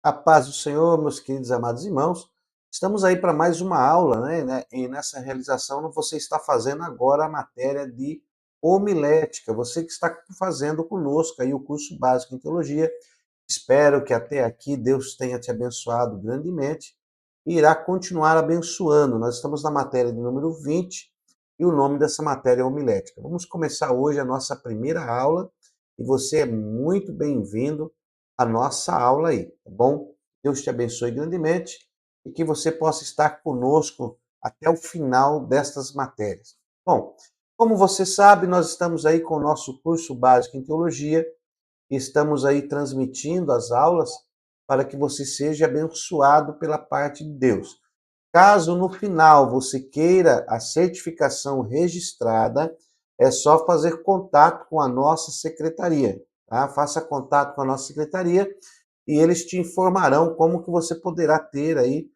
A paz do Senhor, meus queridos amados irmãos. Estamos aí para mais uma aula, né? E nessa realização você está fazendo agora a matéria de homilética. Você que está fazendo conosco aí o curso básico em teologia. Espero que até aqui Deus tenha te abençoado grandemente e irá continuar abençoando. Nós estamos na matéria de número 20 e o nome dessa matéria é homilética. Vamos começar hoje a nossa primeira aula e você é muito bem-vindo à nossa aula aí, tá bom? Deus te abençoe grandemente e que você possa estar conosco até o final destas matérias. Bom, como você sabe, nós estamos aí com o nosso curso básico em teologia e estamos aí transmitindo as aulas para que você seja abençoado pela parte de Deus. Caso no final você queira a certificação registrada, é só fazer contato com a nossa secretaria, tá? Faça contato com a nossa secretaria e eles te informarão como que você poderá ter aí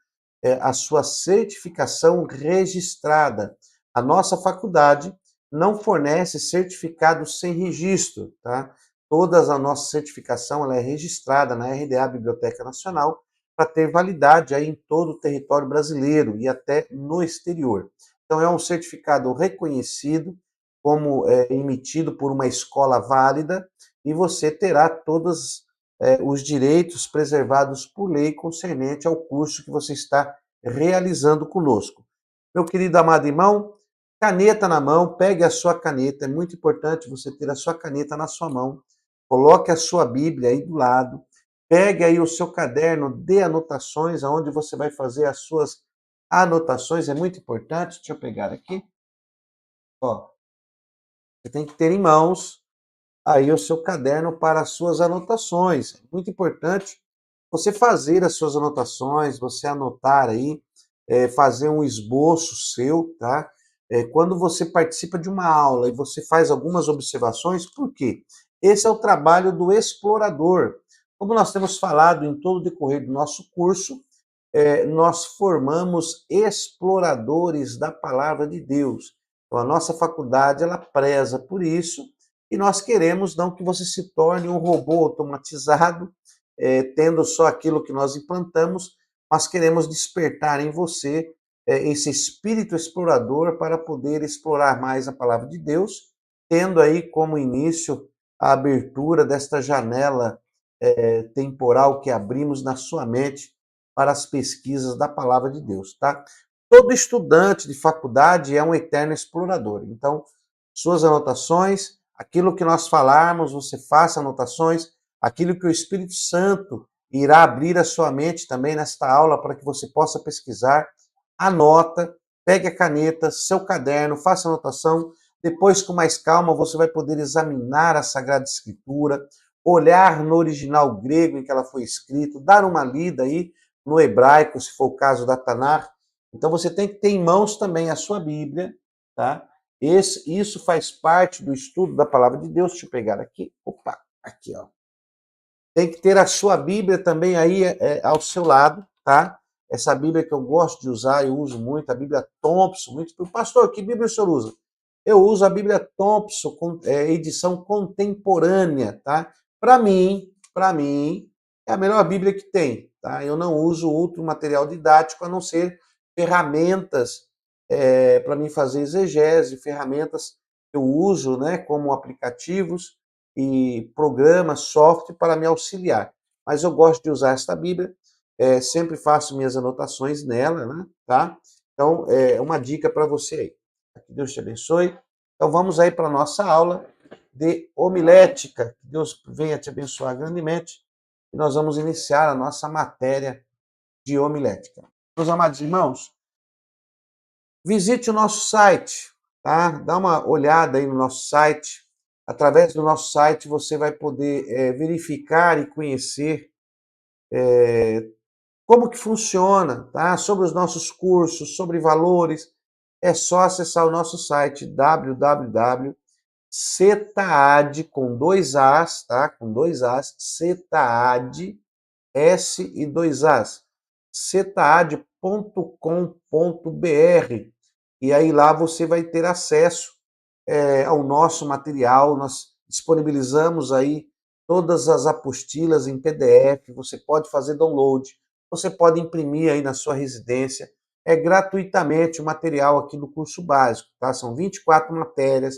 a sua certificação registrada. A nossa faculdade não fornece certificado sem registro, tá? Toda a nossa certificação ela é registrada na RDA Biblioteca Nacional para ter validade aí em todo o território brasileiro e até no exterior. Então é um certificado reconhecido como emitido por uma escola válida e você terá todos os direitos preservados por lei concernente ao curso que você está realizando conosco. Meu querido amado irmão, caneta na mão, pegue a sua caneta, é muito importante você ter a sua caneta na sua mão, coloque a sua Bíblia aí do lado, pegue aí o seu caderno de anotações, onde você vai fazer as suas anotações, é muito importante, deixa eu pegar aqui, ó, você tem que ter em mãos aí o seu caderno para as suas anotações, é muito importante você fazer as suas anotações, você anotar aí, fazer um esboço seu, tá? Quando você participa de uma aula e você faz algumas observações, por quê? Esse é o trabalho do explorador. Como nós temos falado em todo o decorrer do nosso curso, nós formamos exploradores da palavra de Deus. Então, a nossa faculdade, ela preza por isso, e nós queremos não que você se torne um robô automatizado, tendo só aquilo que nós implantamos, mas queremos despertar em você esse espírito explorador para poder explorar mais a palavra de Deus, tendo aí como início a abertura desta janela temporal que abrimos na sua mente para as pesquisas da palavra de Deus, tá? Todo estudante de faculdade é um eterno explorador. Então, suas anotações, aquilo que nós falarmos, você faça anotações, aquilo que o Espírito Santo irá abrir a sua mente também nesta aula para que você possa pesquisar, anota, pegue a caneta, seu caderno, faça anotação, depois com mais calma você vai poder examinar a Sagrada Escritura, olhar no original grego em que ela foi escrita, dar uma lida aí no hebraico, se for o caso da Tanar. Então você tem que ter em mãos também a sua Bíblia, tá? Isso faz parte do estudo da palavra de Deus. Deixa eu pegar aqui. Opa, aqui, ó. Tem que ter a sua Bíblia também aí ao seu lado, tá? Essa Bíblia que eu gosto de usar, eu uso muito, a Bíblia Thompson. Muito... Pastor, que Bíblia o senhor usa? Eu uso a Bíblia Thompson, edição contemporânea, tá? Para mim, é a melhor Bíblia que tem, tá? Eu não uso outro material didático a não ser ferramentas para mim fazer exegese, ferramentas que eu uso, né, como aplicativos e programas, software para me auxiliar. Mas eu gosto de usar esta Bíblia, sempre faço minhas anotações nela, né, tá? Então, é uma dica para você aí. Que Deus te abençoe. Então, vamos aí para a nossa aula de homilética. Que Deus venha te abençoar grandemente. E nós vamos iniciar a nossa matéria de homilética. Meus amados irmãos, visite o nosso site, tá? Dá uma olhada aí no nosso site. Através do nosso site você vai poder verificar e conhecer como que funciona, tá? Sobre os nossos cursos, sobre valores. É só acessar o nosso site www.cetaad com dois As, tá? Com dois As, cetaad, S e dois As, cetaad.com.br. E aí lá você vai ter acesso ao nosso material. Nós disponibilizamos aí todas as apostilas em PDF, você pode fazer download, você pode imprimir aí na sua residência, é gratuitamente o material aqui do curso básico, tá? São 24 matérias,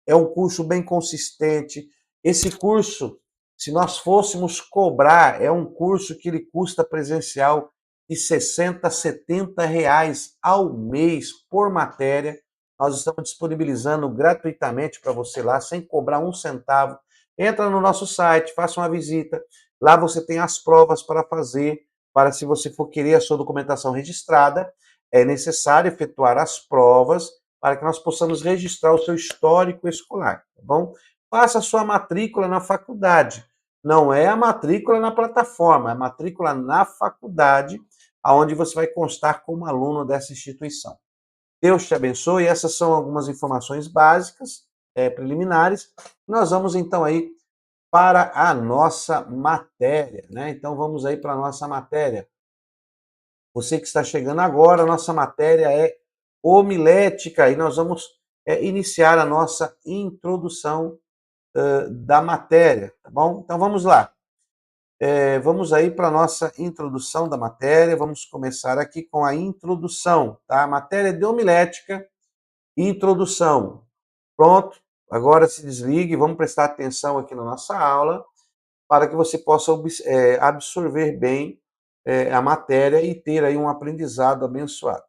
é um curso bem consistente. Esse curso, se nós fôssemos cobrar, é um curso que ele custa presencial de 60 a 70 reais ao mês por matéria. Nós estamos disponibilizando gratuitamente para você lá, sem cobrar um centavo. Entra no nosso site, faça uma visita. Lá você tem as provas para fazer, para se você for querer a sua documentação registrada, é necessário efetuar as provas para que nós possamos registrar o seu histórico escolar, tá bom? Faça a sua matrícula na faculdade. Não é a matrícula na plataforma, é a matrícula na faculdade, aonde você vai constar como aluno dessa instituição. Deus te abençoe. Essas são algumas informações básicas, preliminares. Nós vamos então aí para a nossa matéria, né? Então vamos aí para a nossa matéria. Você que está chegando agora, a nossa matéria é homilética e nós vamos iniciar a nossa introdução da matéria, tá bom? Então vamos lá. Vamos aí para a nossa introdução da matéria. Vamos começar aqui com a introdução, tá? Matéria de homilética, introdução. Pronto, agora se desligue, vamos prestar atenção aqui na nossa aula para que você possa absorver bem a matéria e ter aí um aprendizado abençoado.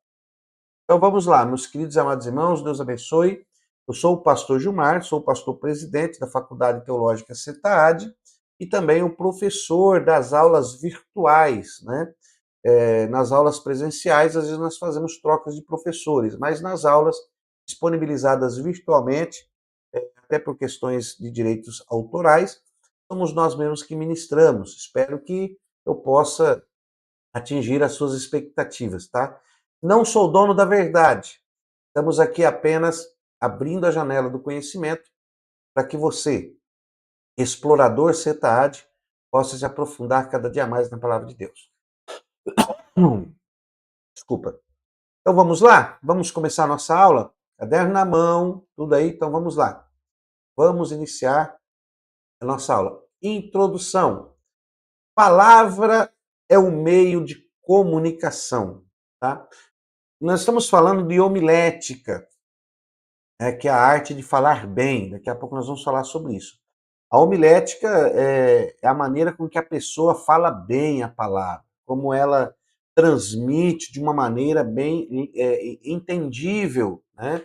Então vamos lá, meus queridos e amados irmãos, Deus abençoe. Eu sou o pastor Gilmar, sou o pastor presidente da Faculdade Teológica CETAD e também o professor das aulas virtuais, né? Nas aulas presenciais, às vezes nós fazemos trocas de professores, mas nas aulas disponibilizadas virtualmente, até por questões de direitos autorais, somos nós mesmos que ministramos. Espero que eu possa atingir as suas expectativas, tá? Não sou dono da verdade. Estamos aqui apenas abrindo a janela do conhecimento para que você, explorador CETAD, possa se aprofundar cada dia mais na palavra de Deus. Desculpa. Então vamos lá? Vamos começar a nossa aula? Caderno na mão, tudo aí? Então vamos lá. Vamos iniciar a nossa aula. Introdução. Palavra é o meio de comunicação, tá? Nós estamos falando de homilética, que é a arte de falar bem. Daqui a pouco nós vamos falar sobre isso. A homilética é a maneira com que a pessoa fala bem a palavra, como ela transmite de uma maneira bem entendível, né?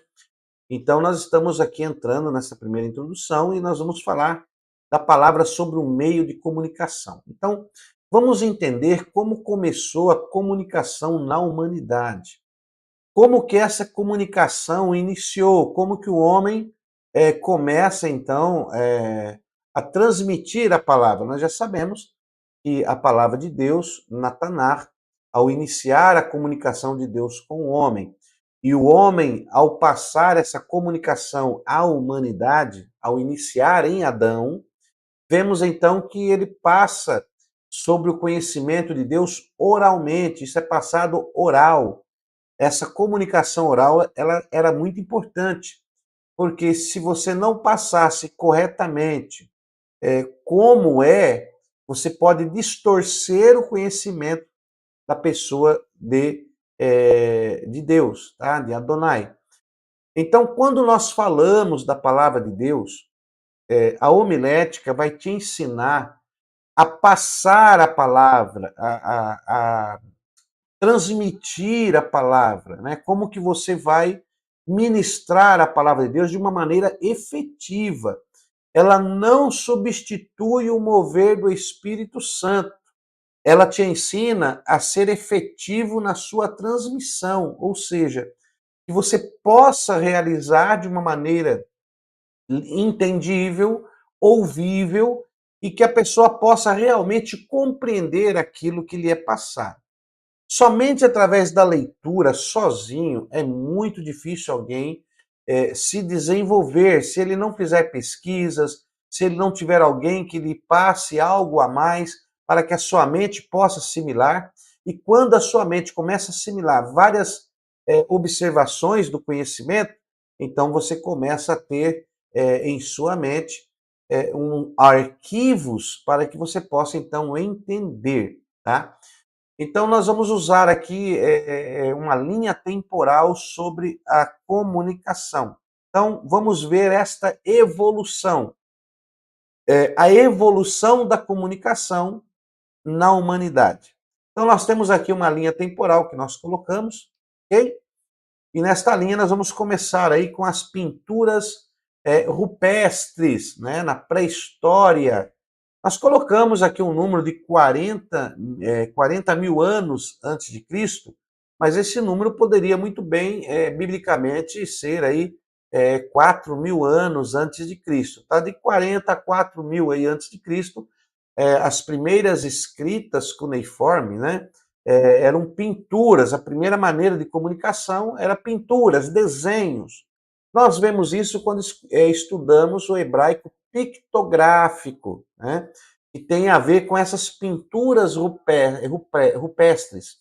Então, nós estamos aqui entrando nessa primeira introdução e nós vamos falar da palavra sobre o meio de comunicação. Então, vamos entender como começou a comunicação na humanidade. Como que essa comunicação iniciou, como que o homem começa, então, a transmitir a palavra. Nós já sabemos que a palavra de Deus, na Tanar, ao iniciar a comunicação de Deus com o homem, e o homem, ao passar essa comunicação à humanidade, ao iniciar em Adão, vemos então que ele passa sobre o conhecimento de Deus oralmente, isso é passado oral. Essa comunicação oral, ela era muito importante, porque se você não passasse corretamente como você pode distorcer o conhecimento da pessoa de Deus, tá? De Adonai. Então, quando nós falamos da palavra de Deus, a homilética vai te ensinar a passar a palavra, a transmitir a palavra, né? Como que você vai ministrar a palavra de Deus de uma maneira efetiva. Ela não substitui o mover do Espírito Santo. Ela te ensina a ser efetivo na sua transmissão, ou seja, que você possa realizar de uma maneira entendível, ouvível, e que a pessoa possa realmente compreender aquilo que lhe é passado. Somente através da leitura, sozinho, é muito difícil alguém se desenvolver, se ele não fizer pesquisas, se ele não tiver alguém que lhe passe algo a mais para que a sua mente possa assimilar. E quando a sua mente começa a assimilar várias observações do conhecimento, então você começa a ter em sua mente arquivos para que você possa, então, entender, tá? Então, nós vamos usar aqui uma linha temporal sobre a comunicação. Então, vamos ver esta evolução. A evolução da comunicação na humanidade. Então, nós temos aqui uma linha temporal que nós colocamos, ok? E nesta linha nós vamos começar aí com as pinturas rupestres, né, na pré-história. Nós colocamos aqui um número de 40 mil anos antes de Cristo, mas esse número poderia muito bem, biblicamente, ser aí 4 mil anos antes de Cristo. Tá? De 40 a 4 mil aí antes de Cristo, as primeiras escritas cuneiforme, né, eram pinturas. A primeira maneira de comunicação era pinturas, desenhos. Nós vemos isso quando estudamos o hebraico pictográfico, né, que tem a ver com essas pinturas rupestres.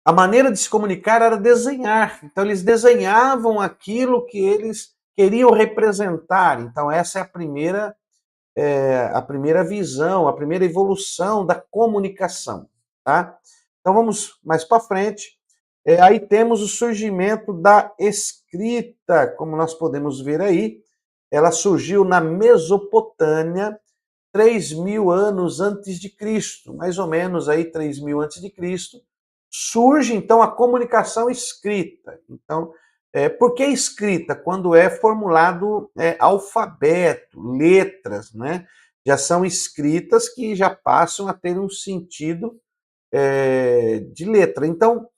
A maneira de se comunicar era desenhar. Então, eles desenhavam aquilo que eles queriam representar. Então, essa é a primeira visão, a primeira evolução da comunicação, tá? Então vamos mais para frente. Aí temos o surgimento da escrita, como nós podemos ver aí. Ela surgiu na Mesopotâmia, 3 mil anos antes de Cristo, mais ou menos aí 3 mil antes de Cristo. Surge então a comunicação escrita. Então, por que escrita? Quando é formulado alfabeto, letras, né? Já são escritas que já passam a ter um sentido de letra. Então,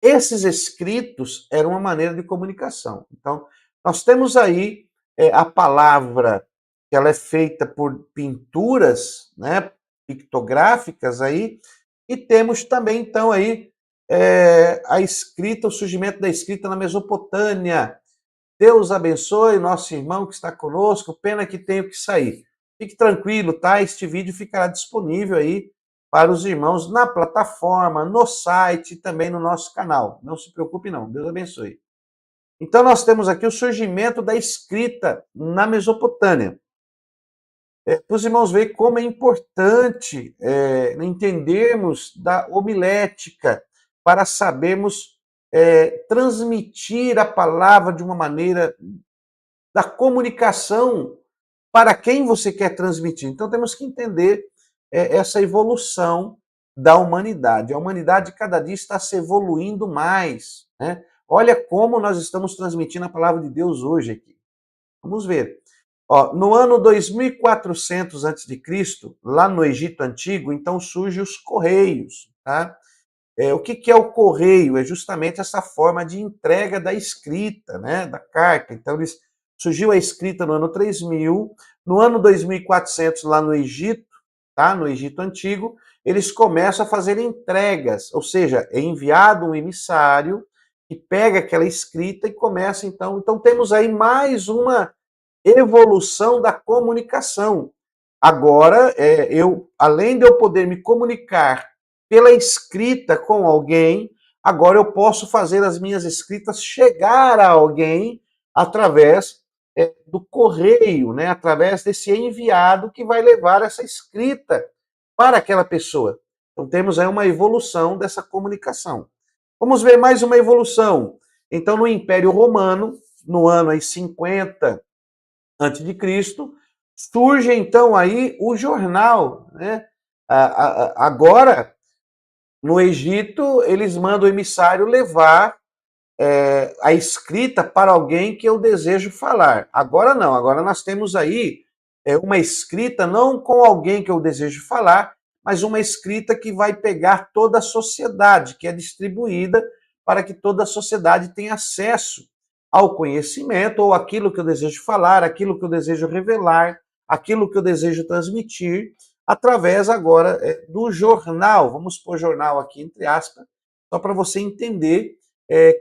esses escritos eram uma maneira de comunicação. Então, nós temos aí a palavra que ela é feita por pinturas, né, pictográficas aí, e temos também, então, aí a escrita, o surgimento da escrita na Mesopotâmia. Deus abençoe nosso irmão que está conosco, pena que tenho que sair. Fique tranquilo, tá? Este vídeo ficará disponível aí para os irmãos na plataforma, no site e também no nosso canal. Não se preocupe não, Deus abençoe. Então nós temos aqui o surgimento da escrita na Mesopotâmia. Para os irmãos verem como é importante entendermos da homilética para sabermos transmitir a palavra de uma maneira da comunicação para quem você quer transmitir. Então temos que entender essa evolução da humanidade. A humanidade cada dia está se evoluindo mais, né? Olha como nós estamos transmitindo a palavra de Deus hoje aqui. Vamos ver. Ó, no ano 2400 a.C., lá no Egito Antigo, então surgem os correios. Tá? O que é o correio? É justamente essa forma de entrega da escrita, né, da carta. Então, surgiu a escrita no ano 3000, no ano 2400, lá no Egito, tá? No Egito Antigo, eles começam a fazer entregas, ou seja, é enviado um emissário que pega aquela escrita e começa, então temos aí mais uma evolução da comunicação. Agora, além de eu poder me comunicar pela escrita com alguém, agora eu posso fazer as minhas escritas chegar a alguém através do correio, né? Através desse enviado que vai levar essa escrita para aquela pessoa. Então temos aí uma evolução dessa comunicação. Vamos ver mais uma evolução. Então, no Império Romano, no ano aí 50 antes de Cristo, surge então aí o jornal, né? Agora, no Egito, eles mandam o emissário levar a escrita para alguém que eu desejo falar. Agora não, agora nós temos aí uma escrita não com alguém que eu desejo falar, mas uma escrita que vai pegar toda a sociedade, que é distribuída para que toda a sociedade tenha acesso ao conhecimento ou aquilo que eu desejo falar, aquilo que eu desejo revelar, aquilo que eu desejo transmitir, através agora do jornal. Vamos pôr jornal aqui entre aspas, só para você entender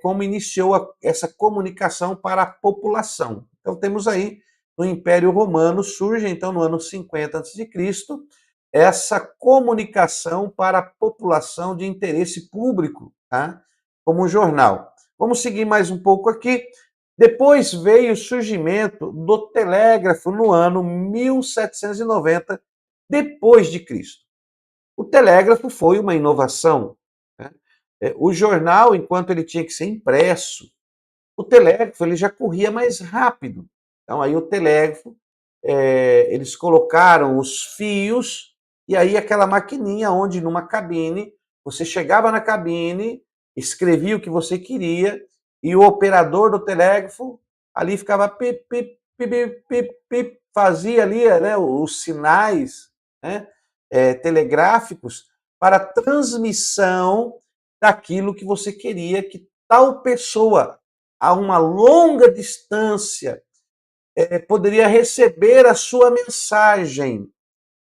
como iniciou essa comunicação para a população. Então temos aí no Império Romano, surge então no ano 50 a.C., essa comunicação para a população de interesse público, tá? Como um jornal. Vamos seguir mais um pouco aqui. Depois veio o surgimento do telégrafo no ano 1790 depois de Cristo. O telégrafo foi uma inovação, né? O jornal, enquanto ele tinha que ser impresso, o telégrafo ele já corria mais rápido. Então aí o telégrafo, eles colocaram os fios e aí aquela maquininha onde numa cabine, você chegava na cabine, escrevia o que você queria e o operador do telégrafo ali ficava pip, pip, pip, pip, pip, fazia ali, né, os sinais, né, telegráficos para transmissão daquilo que você queria que tal pessoa a uma longa distância poderia receber a sua mensagem.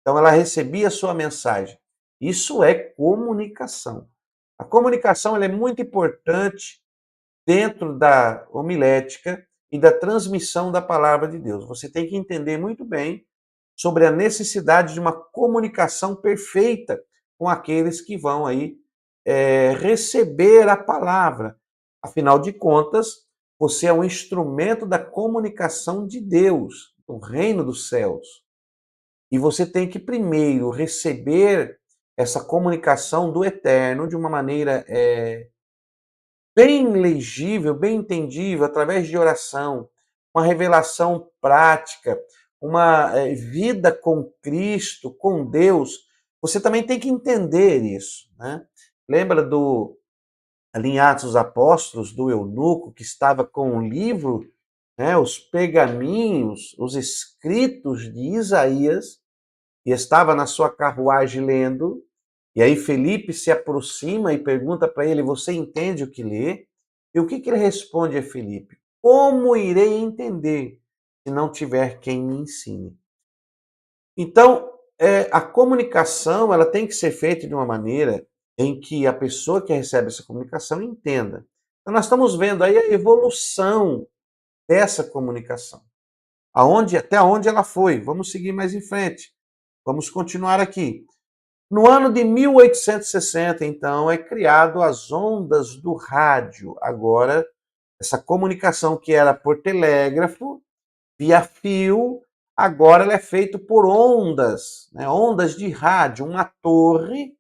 Então, ela recebia a sua mensagem. Isso é comunicação. A comunicação ela é muito importante dentro da homilética e da transmissão da palavra de Deus. Você tem que entender muito bem sobre a necessidade de uma comunicação perfeita com aqueles que vão aí receber a palavra. Afinal de contas, você é um instrumento da comunicação de Deus, do reino dos céus. E você tem que primeiro receber essa comunicação do Eterno de uma maneira bem legível, bem entendível, através de oração, uma revelação prática, uma vida com Cristo, com Deus. Você também tem que entender isso, né? Lembra ali em Atos dos Apóstolos, do eunuco que estava com o livro, né, os pergaminhos, os escritos de Isaías, e estava na sua carruagem lendo, e aí Felipe se aproxima e pergunta para ele: você entende o que lê? E o que ele responde a Felipe? Como irei entender se não tiver quem me ensine? Então, a comunicação ela tem que ser feita de uma maneira em que a pessoa que recebe essa comunicação entenda. Então, nós estamos vendo aí a evolução dessa comunicação. Até onde ela foi. Vamos seguir mais em frente. Vamos continuar aqui. No ano de 1860, então, é criado as ondas do rádio. Agora, essa comunicação que era por telégrafo, via fio, agora ela é feita por ondas, né? Ondas de rádio. Uma torre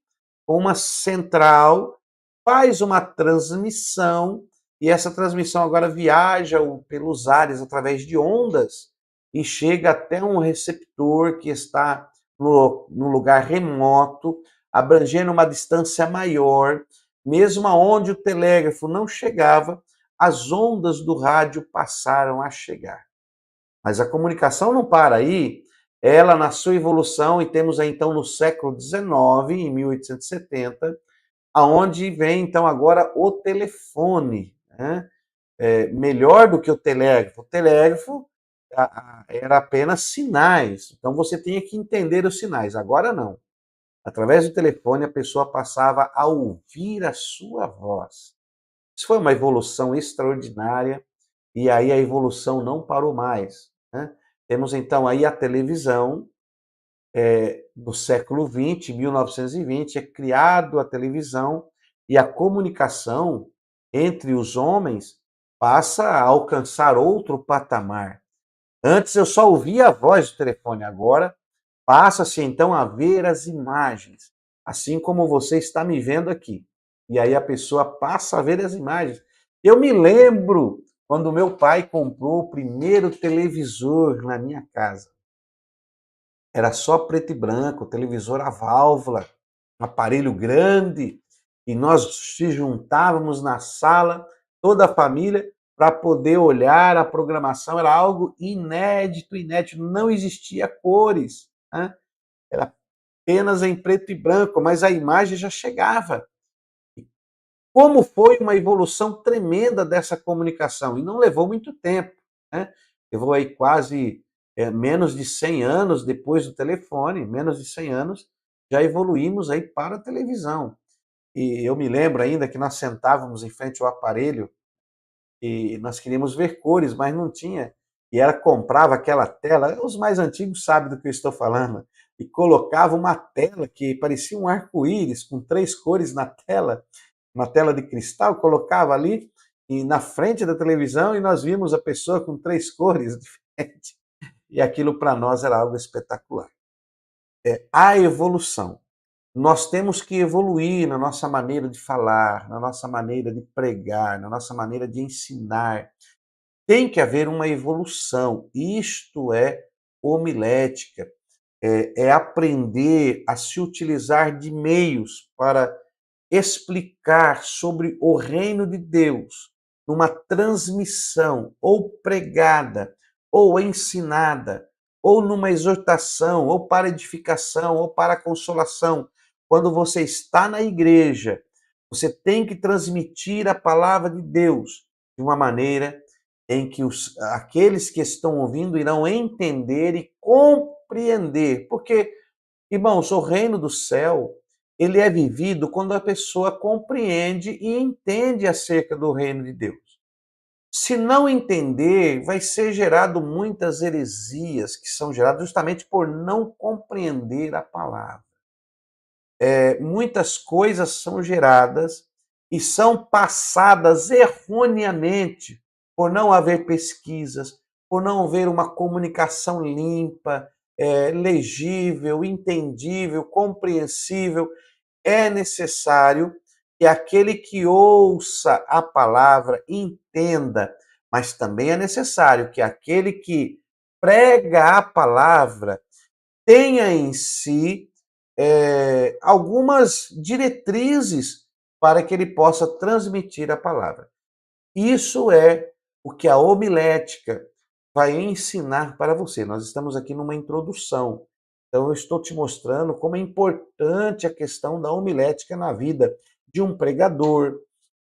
com uma central faz uma transmissão e essa transmissão agora viaja pelos ares através de ondas e chega até um receptor que está no lugar remoto, abrangendo uma distância maior, mesmo aonde o telégrafo não chegava, as ondas do rádio passaram a chegar. Mas a comunicação não para aí, ela na sua evolução, e temos aí então no século XIX, em 1870, aonde vem então agora o telefone, né? Melhor do que o telégrafo. O telégrafo era apenas sinais, então você tinha que entender os sinais. Agora não. Através do telefone a pessoa passava a ouvir a sua voz. Isso foi uma evolução extraordinária e aí a evolução não parou mais, né? Temos então aí a televisão, no século XX, 1920, é criado a televisão e a comunicação entre os homens passa a alcançar outro patamar. Antes eu só ouvia a voz do telefone, agora passa-se então a ver as imagens, assim como você está me vendo aqui. E aí a pessoa passa a ver as imagens. Eu me lembro quando meu pai comprou o primeiro televisor na minha casa. Era só preto e branco, televisor a válvula, um aparelho grande, e nós se juntávamos na sala, toda a família, para poder olhar a programação. Era algo inédito, inédito, não existia cores, né? Era apenas em preto e branco, mas a imagem já chegava. Como foi uma evolução tremenda dessa comunicação, e não levou muito tempo, né? Levou aí quase menos de 100 anos depois do telefone, menos de 100 anos, já evoluímos aí para a televisão. E eu me lembro ainda que nós sentávamos em frente ao aparelho e nós queríamos ver cores, mas não tinha. E ela comprava aquela tela, os mais antigos sabem do que eu estou falando, e colocava uma tela que parecia um arco-íris, com 3 cores na tela, uma tela de cristal, colocava ali, e na frente da televisão e nós vimos a pessoa com 3 cores diferentes. E aquilo para nós era algo espetacular. A evolução. Nós temos que evoluir na nossa maneira de falar, na nossa maneira de pregar, na nossa maneira de ensinar. Tem que haver uma evolução. Isto é homilética. É aprender a se utilizar de meios para explicar sobre o reino de Deus numa transmissão ou pregada, ou ensinada, ou numa exortação, ou para edificação, ou para consolação. Quando você está na igreja, você tem que transmitir a palavra de Deus de uma maneira em que aqueles que estão ouvindo irão entender e compreender. Porque, irmãos, o reino do céu, ele é vivido quando a pessoa compreende e entende acerca do reino de Deus. Se não entender, vai ser gerado muitas heresias que são geradas justamente por não compreender a palavra. Muitas coisas são geradas e são passadas erroneamente por não haver pesquisas, por não haver uma comunicação limpa, legível, entendível, compreensível. É necessário que aquele que ouça a palavra entenda, mas também é necessário que aquele que prega a palavra tenha em si algumas diretrizes para que ele possa transmitir a palavra. Isso é o que a homilética vai ensinar para você. Nós estamos aqui numa introdução. Então, eu estou te mostrando como é importante a questão da homilética na vida de um pregador,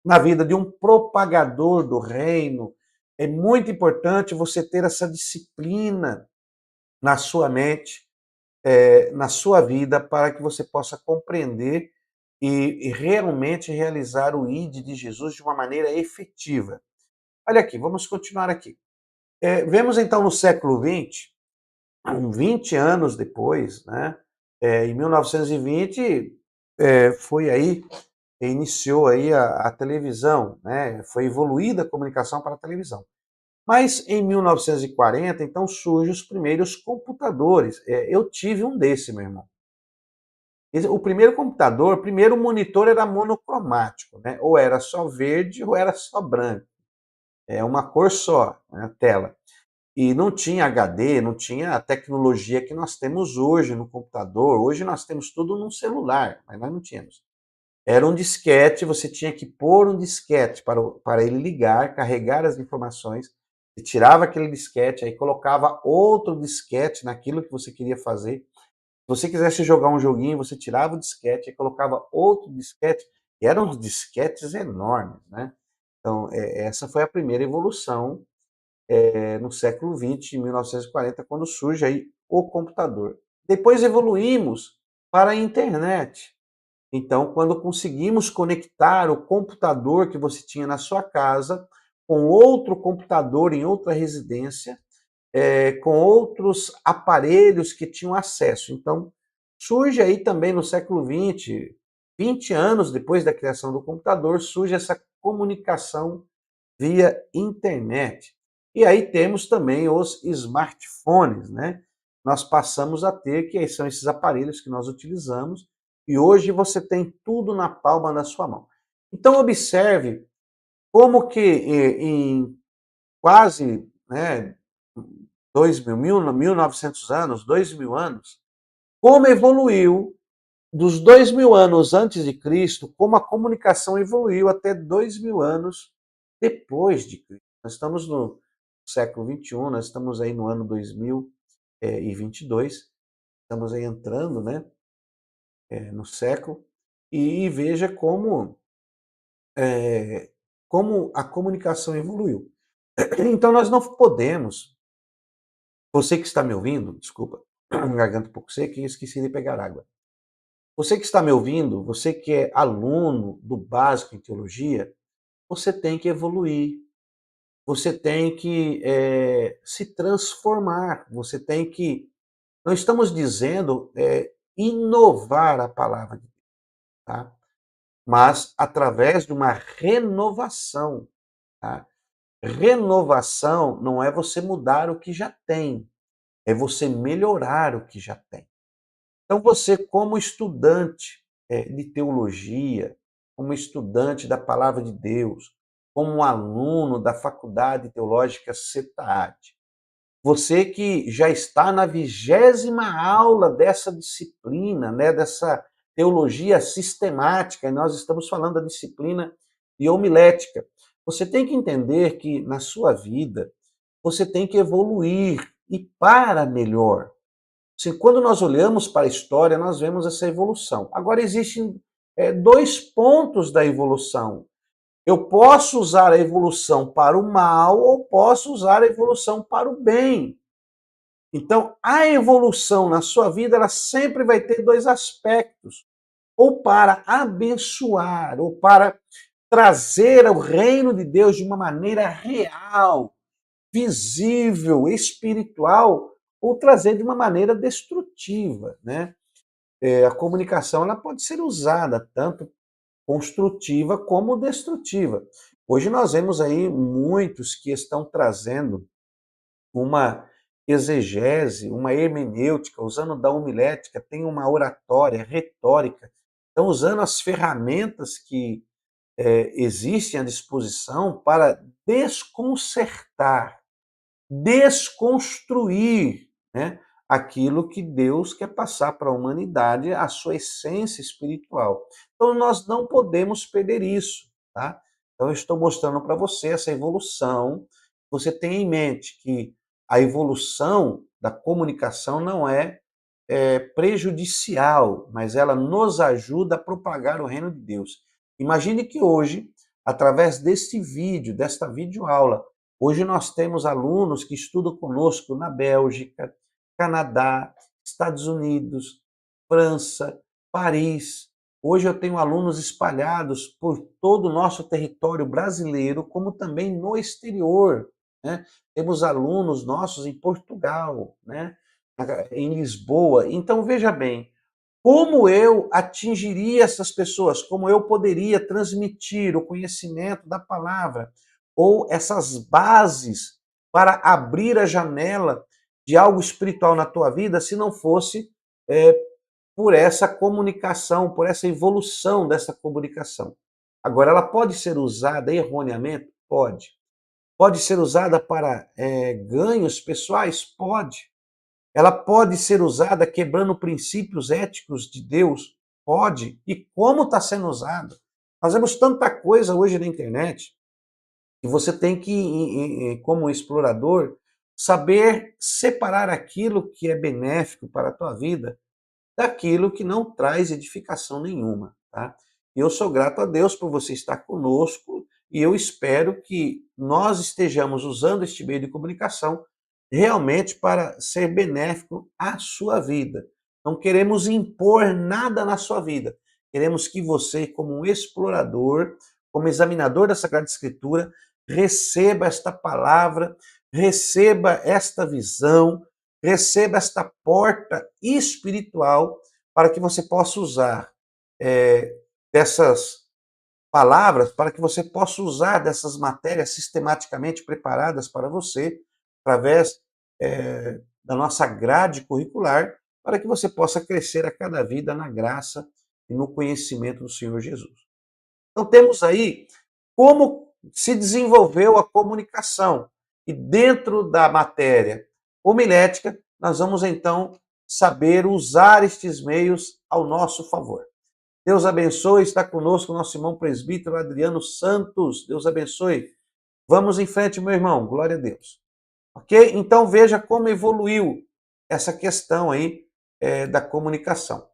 na vida de um propagador do reino. É muito importante você ter essa disciplina na sua mente, na sua vida, para que você possa compreender e realmente realizar o ID de Jesus de uma maneira efetiva. Olha aqui, vamos continuar aqui. Vemos então no século XX, 20 anos depois, né, em 1920, foi aí, iniciou aí a televisão, né, foi evoluída a comunicação para a televisão. Mas em 1940, então, surgem os primeiros computadores. Eu tive um desse, meu irmão. O primeiro computador, o primeiro monitor era monocromático, né? Ou era só verde ou era só branco. É uma cor só, né, a tela. E não tinha HD, não tinha a tecnologia que nós temos hoje no computador. Hoje nós temos tudo num celular, mas nós não tínhamos. Era um disquete, você tinha que pôr um disquete para ele ligar, carregar as informações. Você tirava aquele disquete, aí colocava outro disquete naquilo que você queria fazer. Se você quisesse jogar um joguinho, você tirava o disquete e colocava outro disquete. E eram uns disquetes enormes, né? Então, essa foi a primeira evolução no século XX, em 1940, quando surge aí o computador. Depois evoluímos para a internet. Então, quando conseguimos conectar o computador que você tinha na sua casa com outro computador em outra residência, com outros aparelhos que tinham acesso. Então, surge aí também no século XX, 20 anos depois da criação do computador, surge essa comunicação via internet. E aí temos também os smartphones, né? Nós passamos a ter, que são esses aparelhos que nós utilizamos, e hoje você tem tudo na palma da sua mão. Então observe como que em quase, né, 1900 anos, 2000 anos, como evoluiu dos 2000 anos antes de Cristo, como a comunicação evoluiu até 2000 anos depois de Cristo. Nós estamos no século XXI, nós estamos aí no ano 2022, estamos aí entrando, né, no século, e veja como a comunicação evoluiu. Então nós não podemos, você que está me ouvindo, desculpa, garganta um pouco seca e esqueci de pegar água. Você que está me ouvindo, você que é aluno do básico em teologia, você tem que evoluir, você tem que se transformar, você tem que. Não estamos dizendo inovar a palavra de Deus, tá? Mas através de uma renovação. Tá? Renovação não é você mudar o que já tem, é você melhorar o que já tem. Então você, como estudante de teologia, como estudante da palavra de Deus, como um aluno da Faculdade Teológica SETAD, você que já está na 20ª aula dessa disciplina, né, dessa teologia sistemática, e nós estamos falando da disciplina de homilética, você tem que entender que na sua vida você tem que evoluir e para melhor. Assim, quando nós olhamos para a história, nós vemos essa evolução. Agora, existem dois pontos da evolução. Eu posso usar a evolução para o mal ou posso usar a evolução para o bem. Então, a evolução na sua vida, ela sempre vai ter dois aspectos. Ou para abençoar, ou para trazer o reino de Deus de uma maneira real, visível, espiritual, ou trazer de uma maneira destrutiva, né? A comunicação ela pode ser usada tanto construtiva como destrutiva. Hoje nós vemos aí muitos que estão trazendo uma exegese, uma hermenêutica, usando da homilética, tem uma oratória, retórica, estão usando as ferramentas que existem à disposição para desconcertar, desconstruir, né, aquilo que Deus quer passar para a humanidade, a sua essência espiritual. Então nós não podemos perder isso, tá? Então eu estou mostrando para você essa evolução. Você tem em mente que a evolução da comunicação não é prejudicial, mas ela nos ajuda a propagar o reino de Deus. Imagine que hoje, através deste vídeo, desta videoaula, hoje nós temos alunos que estudam conosco na Bélgica, Canadá, Estados Unidos, França, Paris. Hoje eu tenho alunos espalhados por todo o nosso território brasileiro, como também no exterior, né? Temos alunos nossos em Portugal, né? Em Lisboa. Então, veja bem, como eu atingiria essas pessoas? Como eu poderia transmitir o conhecimento da palavra ou essas bases para abrir a janela de algo espiritual na tua vida se não fosse por essa comunicação, por essa evolução dessa comunicação? Agora, ela pode ser usada erroneamente? Pode. Pode ser usada para ganhos pessoais? Pode. Ela pode ser usada quebrando princípios éticos de Deus? Pode. E como está sendo usada? Nós vemos tanta coisa hoje na internet que você tem que, como explorador, saber separar aquilo que é benéfico para a tua vida daquilo que não traz edificação nenhuma, tá? E eu sou grato a Deus por você estar conosco e eu espero que nós estejamos usando este meio de comunicação realmente para ser benéfico à sua vida. Não queremos impor nada na sua vida. Queremos que você, como um explorador, como examinador da Sagrada Escritura, receba esta palavra, receba esta visão, receba esta porta espiritual para que você possa usar dessas palavras, para que você possa usar dessas matérias sistematicamente preparadas para você, através da nossa grade curricular, para que você possa crescer a cada vida na graça e no conhecimento do Senhor Jesus. Então temos aí como se desenvolveu a comunicação. E dentro da matéria homilética, nós vamos então saber usar estes meios ao nosso favor. Deus abençoe, está conosco o nosso irmão presbítero Adriano Santos. Deus abençoe. Vamos em frente, meu irmão. Glória a Deus. Ok? Então veja como evoluiu essa questão aí da comunicação.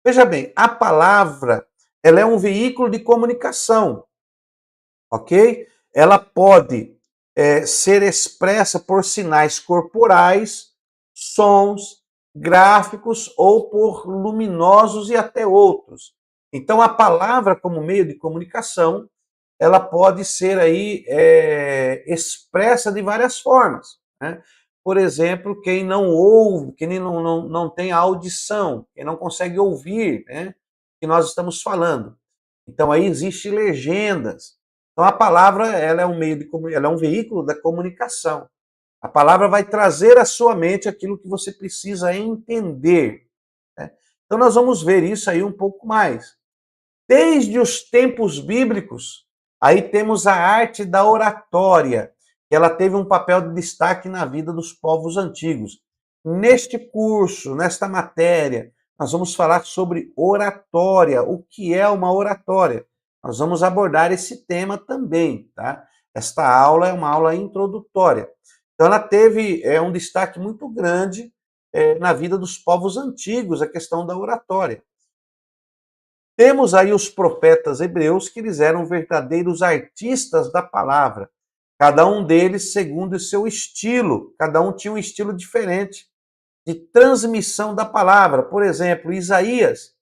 Veja bem, a palavra ela é um veículo de comunicação, ok? Ela pode ser expressa por sinais corporais, sons, gráficos ou por luminosos e até outros. Então a palavra como meio de comunicação, ela pode ser aí expressa de várias formas, né? Por exemplo, quem não ouve, quem não tem a audição, quem não consegue ouvir, né, que nós estamos falando. Então aí existem legendas. Então a palavra, ela é um meio de ela é um veículo da comunicação. A palavra vai trazer à sua mente aquilo que você precisa entender, né? Então nós vamos ver isso aí um pouco mais. Desde os tempos bíblicos, aí temos a arte da oratória, que ela teve um papel de destaque na vida dos povos antigos. Neste curso, nesta matéria, nós vamos falar sobre oratória. O que é uma oratória? Nós vamos abordar esse tema também, tá? Esta aula é uma aula introdutória. Então, ela teve um destaque muito grande na vida dos povos antigos, a questão da oratória. Temos aí os profetas hebreus, que eles eram verdadeiros artistas da palavra. Cada um deles segundo o seu estilo, cada um tinha um estilo diferente de transmissão da palavra. Por exemplo, Isaías,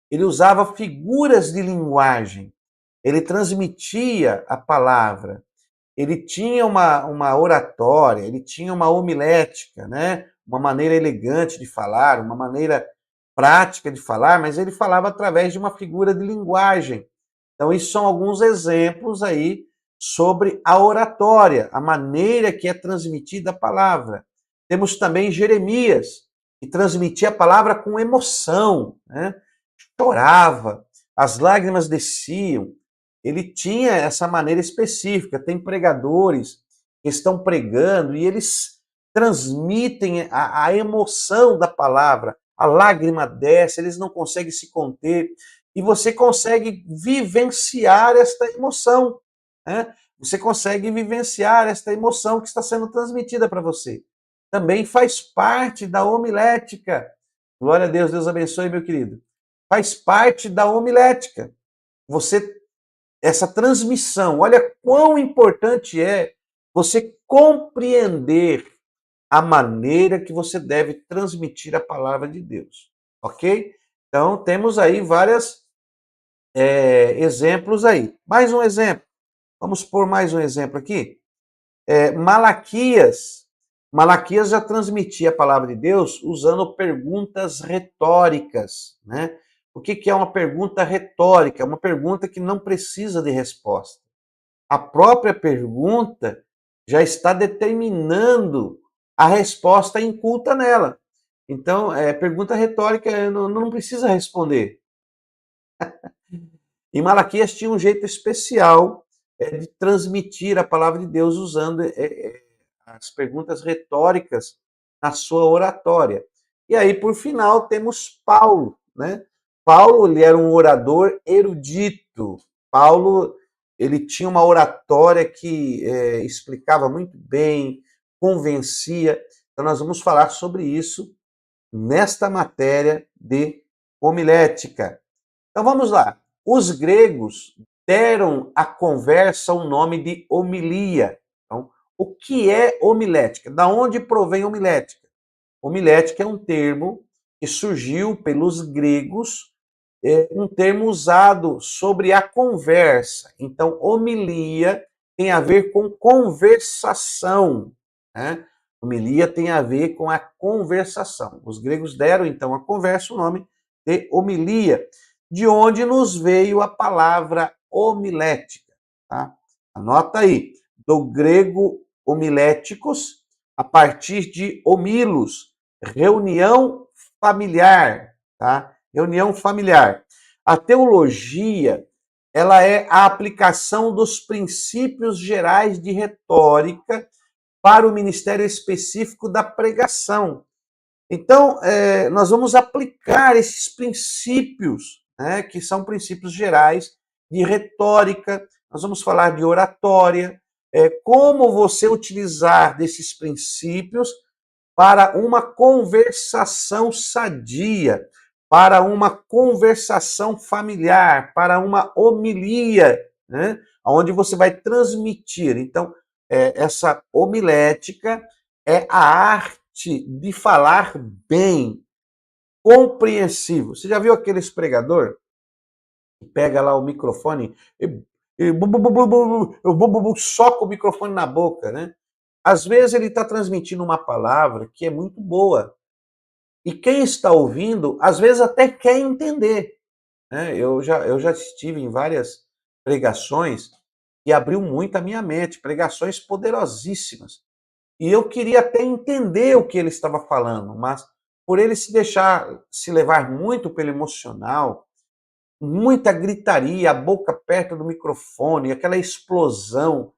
ele usava figuras de linguagem, ele transmitia a palavra, ele tinha uma oratória, ele tinha uma homilética, né? Uma maneira elegante de falar, uma maneira prática de falar, mas ele falava através de uma figura de linguagem. Então, isso são alguns exemplos aí sobre a oratória, a maneira que é transmitida a palavra. Temos também Jeremias, que transmitia a palavra com emoção, né? Chorava, as lágrimas desciam. Ele tinha essa maneira específica. Tem pregadores que estão pregando e eles transmitem a emoção da palavra. A lágrima desce, eles não conseguem se conter. E você consegue vivenciar esta emoção, né? Você consegue vivenciar esta emoção que está sendo transmitida para você. Também faz parte da homilética. Glória a Deus, Deus abençoe, meu querido. Faz parte da homilética. Essa transmissão, olha quão importante é você compreender a maneira que você deve transmitir a palavra de Deus, ok? Então, temos aí vários exemplos aí. Mais um exemplo. Vamos pôr mais um exemplo aqui. Malaquias. Malaquias já transmitia a palavra de Deus usando perguntas retóricas, né? O que é uma pergunta retórica? Uma pergunta que não precisa de resposta. A própria pergunta já está determinando a resposta inculta nela. Então, pergunta retórica não precisa responder. E Malaquias tinha um jeito especial de transmitir a palavra de Deus usando as perguntas retóricas na sua oratória. E aí, por final, temos Paulo, né? Paulo, ele era um orador erudito. Paulo, ele tinha uma oratória que explicava muito bem, convencia. Então, nós vamos falar sobre isso nesta matéria de homilética. Então, vamos lá. Os gregos deram à conversa o nome de homilia. Então, o que é homilética? Da onde provém homilética? Homilética é um termo que surgiu pelos gregos, um termo usado sobre a conversa. Então, homilia tem a ver com conversação, né? Homilia tem a ver com a conversação. Os gregos deram, então, à conversa o nome de homilia, de onde nos veio a palavra homilética, tá? Anota aí, do grego homiléticos, a partir de homilos, reunião familiar, tá? Reunião familiar. A teologia, ela é a aplicação dos princípios gerais de retórica para o ministério específico da pregação. Então, nós vamos aplicar esses princípios, né, que são princípios gerais de retórica, nós vamos falar de oratória, como você utilizar desses princípios para uma conversação sadia, para uma conversação familiar, para uma homilia, né, onde você vai transmitir. Então, essa homilética é a arte de falar bem, compreensível. Você já viu aqueles pregador que pega lá o microfone e soca o microfone na boca, né? Às vezes ele está transmitindo uma palavra que é muito boa. E quem está ouvindo, às vezes até quer entender, né? Eu já estive em várias pregações e abriu muito a minha mente, pregações poderosíssimas. E eu queria até entender o que ele estava falando, mas por ele se deixar se levar muito pelo emocional, muita gritaria, a boca perto do microfone, aquela explosão,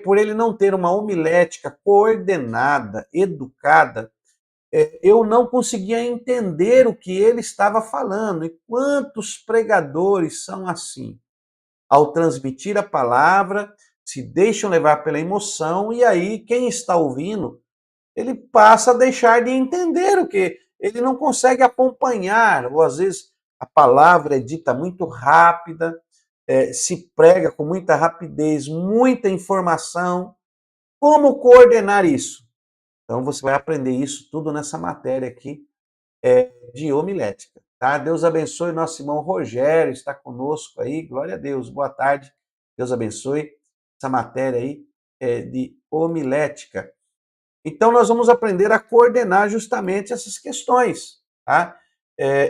por ele não ter uma homilética coordenada, educada, eu não conseguia entender o que ele estava falando. E quantos pregadores são assim? Ao transmitir a palavra, se deixam levar pela emoção, e aí quem está ouvindo, ele passa a deixar de entender o que ele não consegue acompanhar, ou às vezes a palavra é dita muito rápida, se prega com muita rapidez, muita informação. Como coordenar isso? Então você vai aprender isso tudo nessa matéria aqui de homilética. Tá? Deus abençoe nosso irmão Rogério, está conosco aí, glória a Deus, boa tarde, Deus abençoe essa matéria aí de homilética. Então nós vamos aprender a coordenar justamente essas questões. Tá?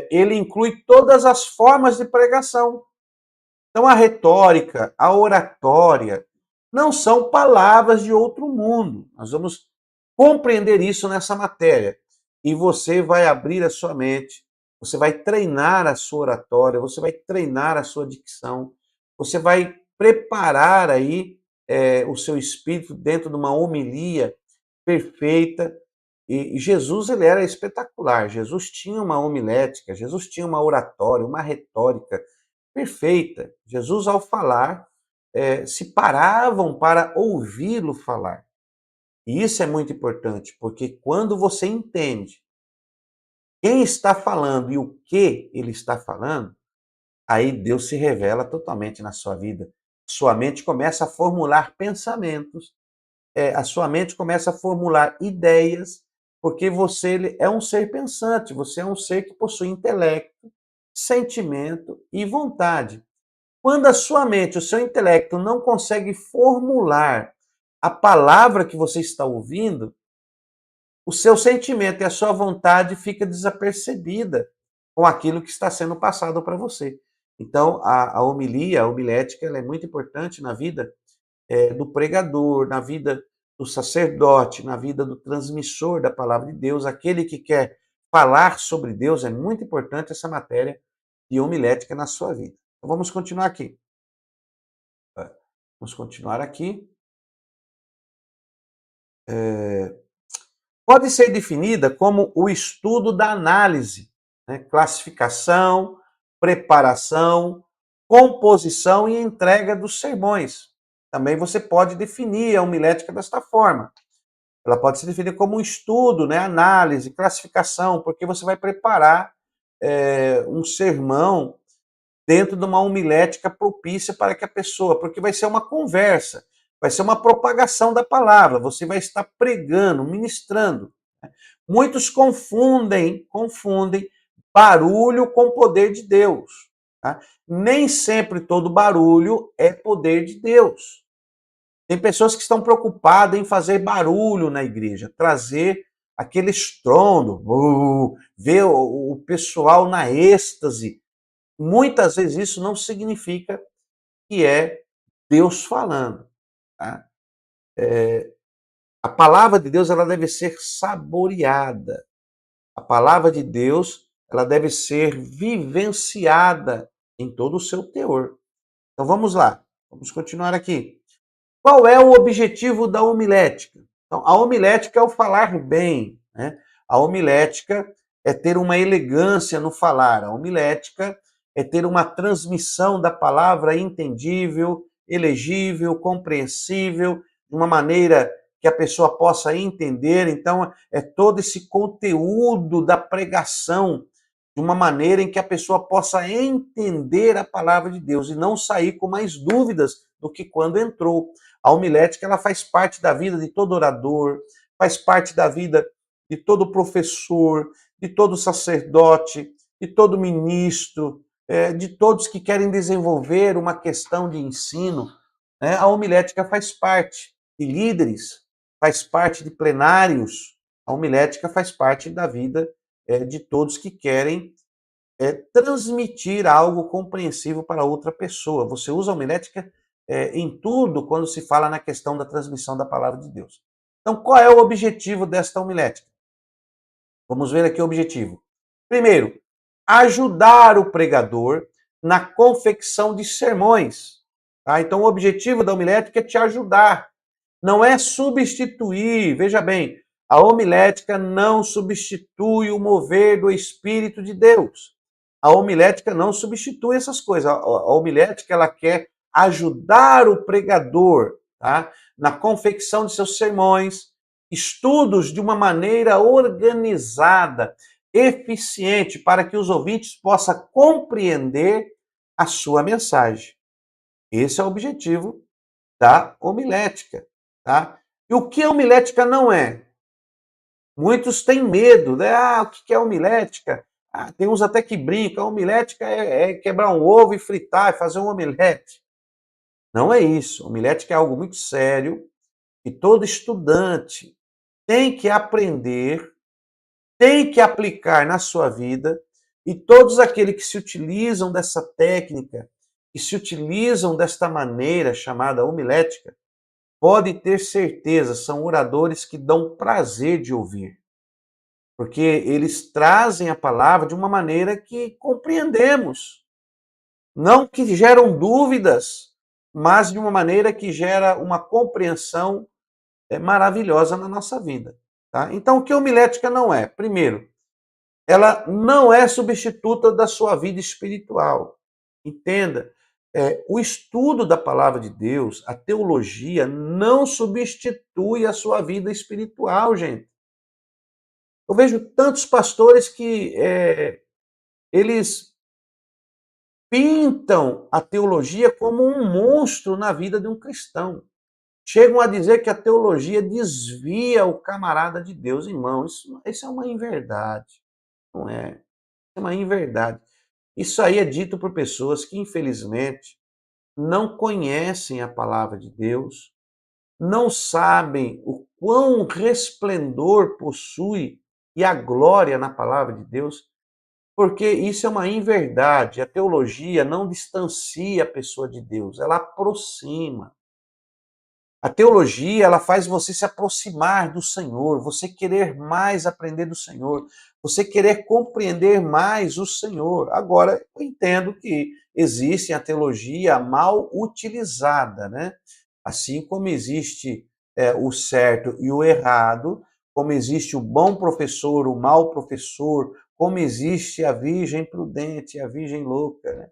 Ele inclui todas as formas de pregação. Então a retórica, a oratória, não são palavras de outro mundo. Nós vamos compreender isso nessa matéria. E você vai abrir a sua mente, você vai treinar a sua oratória, você vai treinar a sua dicção, você vai preparar aí o seu espírito dentro de uma homilia perfeita. E Jesus, ele era espetacular. Jesus tinha uma homilética, Jesus tinha uma oratória, uma retórica perfeita. Jesus, ao falar, se paravam para ouvi-lo falar. E isso é muito importante, porque quando você entende quem está falando e o que ele está falando, aí Deus se revela totalmente na sua vida. Sua mente começa a formular pensamentos, a sua mente começa a formular ideias, porque você é um ser pensante, você é um ser que possui intelecto, sentimento e vontade. Quando a sua mente, o seu intelecto não consegue formular a palavra que você está ouvindo, o seu sentimento e a sua vontade fica desapercebida com aquilo que está sendo passado para você. Então, a homilia, a homilética, ela é muito importante na vida do pregador, na vida do sacerdote, na vida do transmissor da palavra de Deus, aquele que quer falar sobre Deus. É muito importante essa matéria de homilética na sua vida. Então, vamos continuar aqui. Vamos continuar aqui. Pode ser definida como o estudo da análise, né? Classificação, preparação, composição e entrega dos sermões. Também você pode definir a homilética desta forma. Ela pode ser definida como um estudo, né? Análise, classificação, porque você vai preparar um sermão dentro de uma homilética propícia para que a pessoa, porque vai ser uma conversa, vai ser uma propagação da palavra, você vai estar pregando, ministrando. Muitos confundem barulho com poder de Deus. Tá? Nem sempre todo barulho é poder de Deus. Tem pessoas que estão preocupadas em fazer barulho na igreja, trazer aquele estrondo, ver o pessoal na êxtase. Muitas vezes isso não significa que é Deus falando. Tá? A palavra de Deus ela deve ser saboreada. A palavra de Deus ela deve ser vivenciada em todo o seu teor. Então vamos lá, vamos continuar aqui. Qual é o objetivo da homilética? Então, a homilética é o falar bem, né? A homilética é ter uma elegância no falar. A homilética é ter uma transmissão da palavra entendível, elegível, compreensível, de uma maneira que a pessoa possa entender. Então, é todo esse conteúdo da pregação de uma maneira em que a pessoa possa entender a palavra de Deus e não sair com mais dúvidas do que quando entrou. A homilética ela faz parte da vida de todo orador, faz parte da vida de todo professor, de todo sacerdote, de todo ministro, de todos que querem desenvolver uma questão de ensino. Né? A homilética faz parte de líderes, faz parte de plenários. A homilética faz parte da vida de todos que querem transmitir algo compreensível para outra pessoa. Você usa a homilética em tudo quando se fala na questão da transmissão da palavra de Deus. Então, qual é o objetivo desta homilética? Vamos ver aqui o objetivo. Primeiro, ajudar o pregador na confecção de sermões. Tá? Então, o objetivo da homilética é te ajudar, não é substituir. Veja bem, a homilética não substitui o mover do Espírito de Deus. A homilética não substitui essas coisas. A homilética ela quer ajudar o pregador, tá? Na confecção de seus sermões, estudos de uma maneira organizada, eficiente, para que os ouvintes possam compreender a sua mensagem. Esse é o objetivo da homilética, tá? E o que a homilética não é? Muitos têm medo, né? O que é homilética? Tem uns até que brincam, a homilética é quebrar um ovo e fritar, e fazer um omelete. Não é isso. Homilética é algo muito sério e todo estudante tem que aprender, tem que aplicar na sua vida, e todos aqueles que se utilizam dessa técnica, que se utilizam desta maneira chamada homilética, podem ter certeza, são oradores que dão prazer de ouvir, porque eles trazem a palavra de uma maneira que compreendemos, não que geram dúvidas, mas de uma maneira que gera uma compreensão maravilhosa na nossa vida. Tá? Então, o que a homilética não é? Primeiro, ela não é substituta da sua vida espiritual. Entenda, o estudo da palavra de Deus, a teologia, não substitui a sua vida espiritual, gente. Eu vejo tantos pastores que eles pintam a teologia como um monstro na vida de um cristão. Chegam a dizer que a teologia desvia o camarada de Deus. Irmão, isso é uma inverdade, não é? É uma inverdade. Isso aí é dito por pessoas que, infelizmente, não conhecem a palavra de Deus, não sabem o quão resplendor possui e a glória na palavra de Deus, porque isso é uma inverdade. A teologia não distancia a pessoa de Deus, ela aproxima. A teologia, ela faz você se aproximar do Senhor, você querer mais aprender do Senhor, você querer compreender mais o Senhor. Agora, eu entendo que existe a teologia mal utilizada, né? Assim como existe o certo e o errado, como existe o bom professor, o mau professor, como existe a virgem prudente e a virgem louca, né?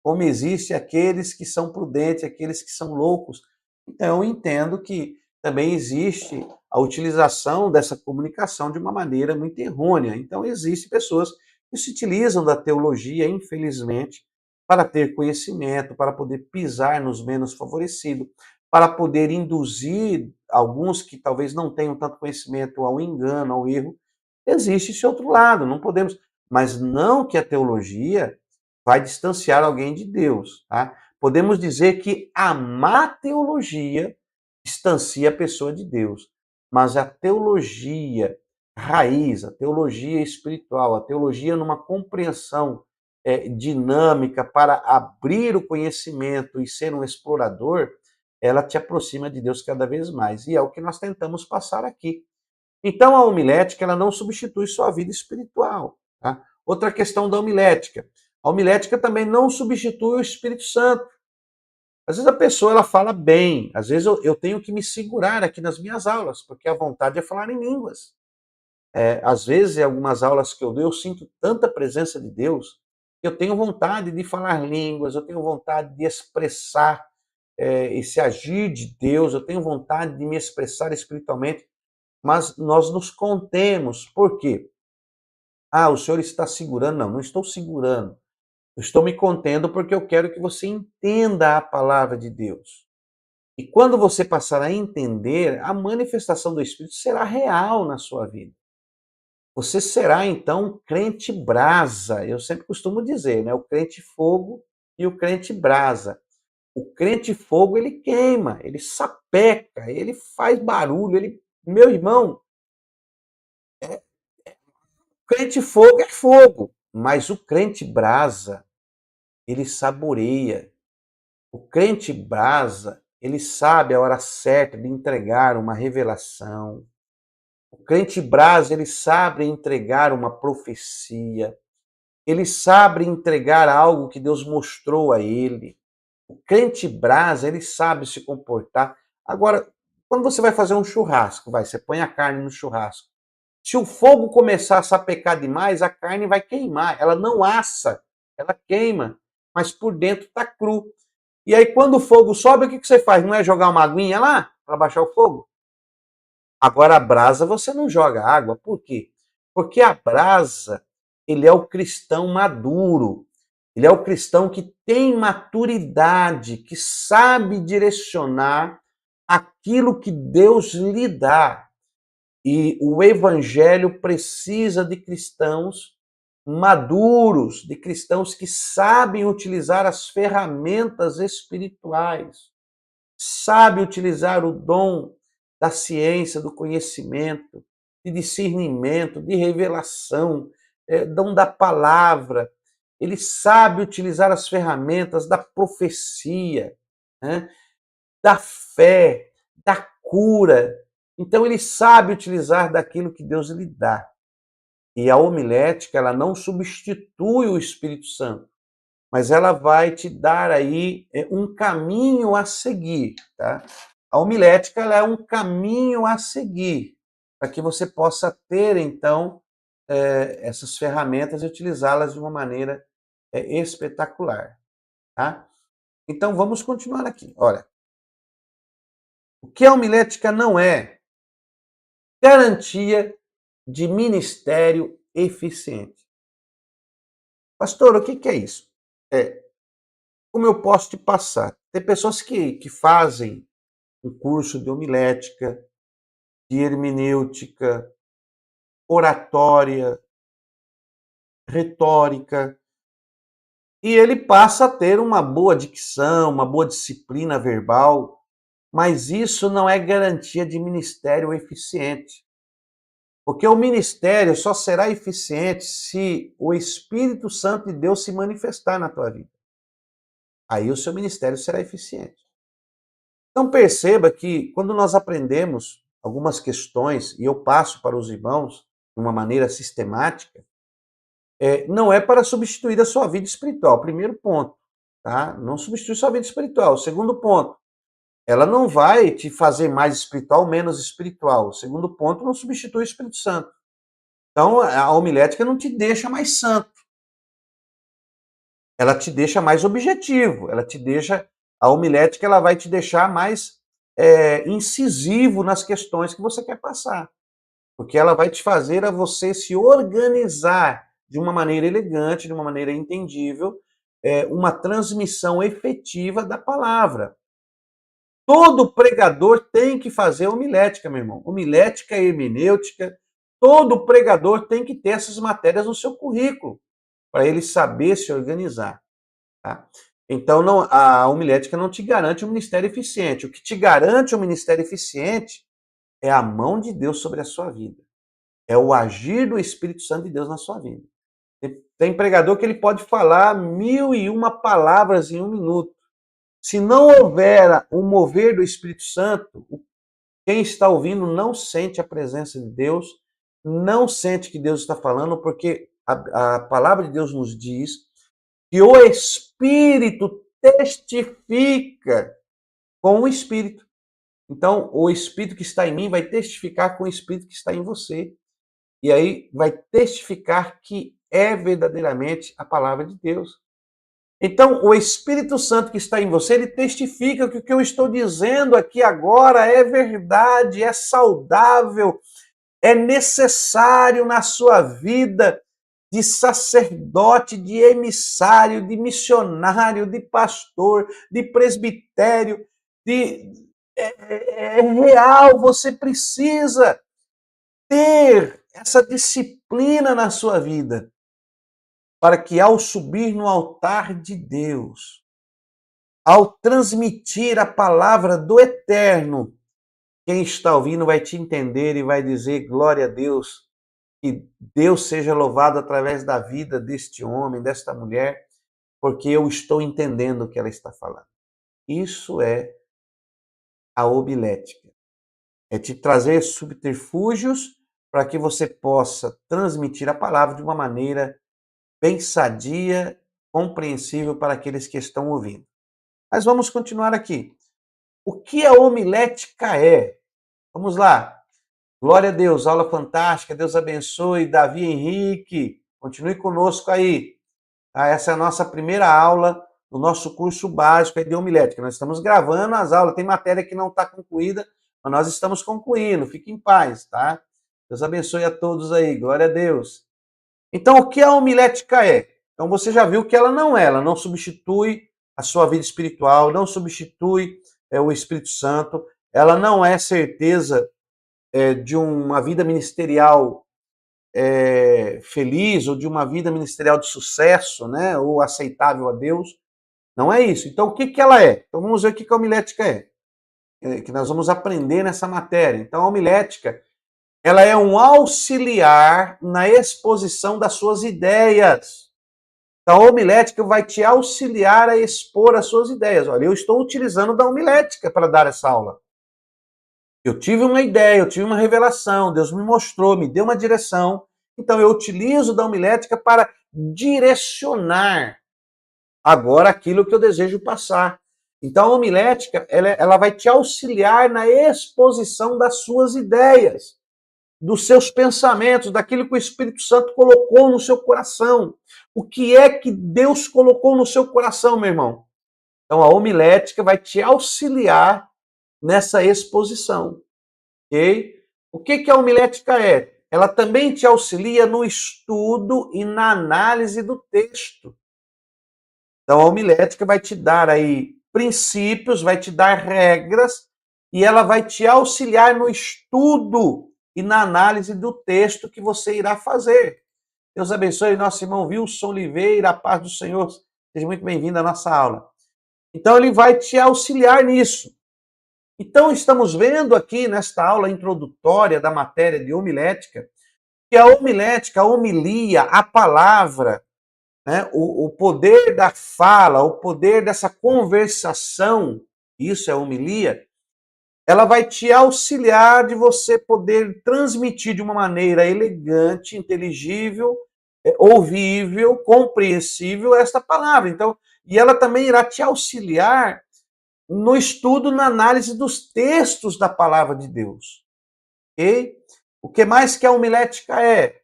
Como existe aqueles que são prudentes, aqueles que são loucos. Então, eu entendo que também existe a utilização dessa comunicação de uma maneira muito errônea. Então, existem pessoas que se utilizam da teologia, infelizmente, para ter conhecimento, para poder pisar nos menos favorecidos, para poder induzir alguns que talvez não tenham tanto conhecimento ao engano, ao erro. Existe esse outro lado, não podemos. Mas não que a teologia vai distanciar alguém de Deus, tá? Podemos dizer que a má teologia distancia a pessoa de Deus, mas a teologia raiz, a teologia espiritual, a teologia numa compreensão dinâmica para abrir o conhecimento e ser um explorador, ela te aproxima de Deus cada vez mais. E é o que nós tentamos passar aqui. Então, a homilética ela não substitui sua vida espiritual. Tá? Outra questão da homilética. A homilética também não substitui o Espírito Santo. Às vezes a pessoa ela fala bem, às vezes eu tenho que me segurar aqui nas minhas aulas, porque a vontade é falar em línguas. Às vezes, em algumas aulas que eu dou, eu sinto tanta presença de Deus, que eu tenho vontade de falar línguas, eu tenho vontade de expressar esse agir de Deus, eu tenho vontade de me expressar espiritualmente, mas nós nos contemos. Por quê? O senhor está segurando? Não, não estou segurando. Eu estou me contendo porque eu quero que você entenda a palavra de Deus. E quando você passar a entender, a manifestação do Espírito será real na sua vida. Você será, então, um crente brasa. Eu sempre costumo dizer, né? O crente fogo e o crente brasa. O crente fogo, ele queima, ele sapeca, ele faz barulho, ele... Meu irmão, crente fogo é fogo, mas o crente brasa, ele saboreia. O crente brasa, ele sabe a hora certa de entregar uma revelação. O crente brasa, ele sabe entregar uma profecia. Ele sabe entregar algo que Deus mostrou a ele. O crente brasa, ele sabe se comportar. Agora, quando você vai fazer um churrasco, você põe a carne no churrasco. Se o fogo começar a sapecar demais, a carne vai queimar. Ela não assa, ela queima, mas por dentro está cru. E aí, quando o fogo sobe, o que você faz? Não é jogar uma aguinha lá para baixar o fogo? Agora, a brasa você não joga água. Por quê? Porque a brasa, ele é o cristão maduro. Ele é o cristão que tem maturidade, que sabe direcionar aquilo que Deus lhe dá. E o evangelho precisa de cristãos maduros, de cristãos que sabem utilizar as ferramentas espirituais, sabem utilizar o dom da ciência, do conhecimento, de discernimento, de revelação, dom da palavra. Ele sabe utilizar as ferramentas da profecia, né? Da fé, da cura. Então ele sabe utilizar daquilo que Deus lhe dá. E a homilética, ela não substitui o Espírito Santo, mas ela vai te dar aí um caminho a seguir, tá? A homilética, ela é um caminho a seguir, para que você possa ter, então, essas ferramentas e utilizá-las de uma maneira espetacular, tá? Então, vamos continuar aqui. Olha, o que a homilética não é? Garantia de ministério eficiente. Pastor, o que é isso? Como eu posso te passar? Tem pessoas que fazem um curso de homilética, de hermenêutica, oratória, retórica, e ele passa a ter uma boa dicção, uma boa disciplina verbal, mas isso não é garantia de ministério eficiente. Porque o ministério só será eficiente se o Espírito Santo de Deus se manifestar na tua vida. Aí o seu ministério será eficiente. Então perceba que quando nós aprendemos algumas questões, e eu passo para os irmãos de uma maneira sistemática, não é para substituir a sua vida espiritual. Primeiro ponto, tá? Não substitui sua vida espiritual. Segundo ponto, ela não vai te fazer mais espiritual ou menos espiritual. Segundo ponto, não substitui o Espírito Santo. Então, a homilética não te deixa mais santo. Ela te deixa mais objetivo. A homilética ela vai te deixar mais incisivo nas questões que você quer passar. Porque ela vai te fazer a você se organizar de uma maneira elegante, de uma maneira entendível, uma transmissão efetiva da palavra. Todo pregador tem que fazer homilética, meu irmão. Homilética, hermenêutica. Todo pregador tem que ter essas matérias no seu currículo, para ele saber se organizar. Tá? Então, a homilética não te garante um ministério eficiente. O que te garante um ministério eficiente é a mão de Deus sobre a sua vida. É o agir do Espírito Santo de Deus na sua vida. Tem pregador que ele pode falar 1001 palavras em 1 minuto. Se não houver um mover do Espírito Santo, quem está ouvindo não sente a presença de Deus, não sente que Deus está falando, porque a palavra de Deus nos diz que o Espírito testifica com o Espírito. Então, o Espírito que está em mim vai testificar com o Espírito que está em você. E aí vai testificar que é verdadeiramente a palavra de Deus. Então, o Espírito Santo que está em você, ele testifica que o que eu estou dizendo aqui agora é verdade, é saudável, é necessário na sua vida de sacerdote, de emissário, de missionário, de pastor, de presbitério, é real, você precisa ter essa disciplina na sua vida, para que ao subir no altar de Deus, ao transmitir a palavra do Eterno, quem está ouvindo vai te entender e vai dizer glória a Deus, que Deus seja louvado através da vida deste homem, desta mulher, porque eu estou entendendo o que ela está falando. Isso é a homilética. É te trazer subterfúgios para que você possa transmitir a palavra de uma maneira bem sadia, compreensível para aqueles que estão ouvindo. Mas vamos continuar aqui. O que a homilética é? Vamos lá. Glória a Deus, aula fantástica, Deus abençoe. Davi Henrique, continue conosco aí. Essa é a nossa primeira aula do nosso curso básico de homilética. Nós estamos gravando as aulas, tem matéria que não está concluída, mas nós estamos concluindo. Fique em paz, tá? Deus abençoe a todos aí, glória a Deus. Então, o que a homilética é? Então, você já viu que ela não substitui a sua vida espiritual, não substitui o Espírito Santo, ela não é certeza de uma vida ministerial feliz ou de uma vida ministerial de sucesso, né, ou aceitável a Deus. Não é isso. Então, o que ela é? Então, vamos ver o que a homilética é, que nós vamos aprender nessa matéria. Então, a homilética, ela é um auxiliar na exposição das suas ideias. Então, a homilética vai te auxiliar a expor as suas ideias. Olha, eu estou utilizando da homilética para dar essa aula. Eu tive uma ideia, eu tive uma revelação, Deus me mostrou, me deu uma direção. Então, eu utilizo da homilética para direcionar agora aquilo que eu desejo passar. Então, a homilética, ela vai te auxiliar na exposição das suas ideias, dos seus pensamentos, daquilo que o Espírito Santo colocou no seu coração. O que é que Deus colocou no seu coração, meu irmão? Então, a homilética vai te auxiliar nessa exposição, ok? O que a homilética é? Ela também te auxilia no estudo e na análise do texto. Então, a homilética vai te dar aí princípios, vai te dar regras e ela vai te auxiliar no estudo e na análise do texto que você irá fazer. Deus abençoe nosso irmão Wilson Oliveira, a paz do Senhor. Seja muito bem-vindo à nossa aula. Então, ele vai te auxiliar nisso. Então, estamos vendo aqui nesta aula introdutória da matéria de homilética, que a homilética, a homilia, a palavra, né, o poder da fala, o poder dessa conversação, isso é homilia, ela vai te auxiliar de você poder transmitir de uma maneira elegante, inteligível, ouvível, compreensível esta palavra. Então, e ela também irá te auxiliar no estudo, na análise dos textos da palavra de Deus. Ok? O que mais que a homilética é?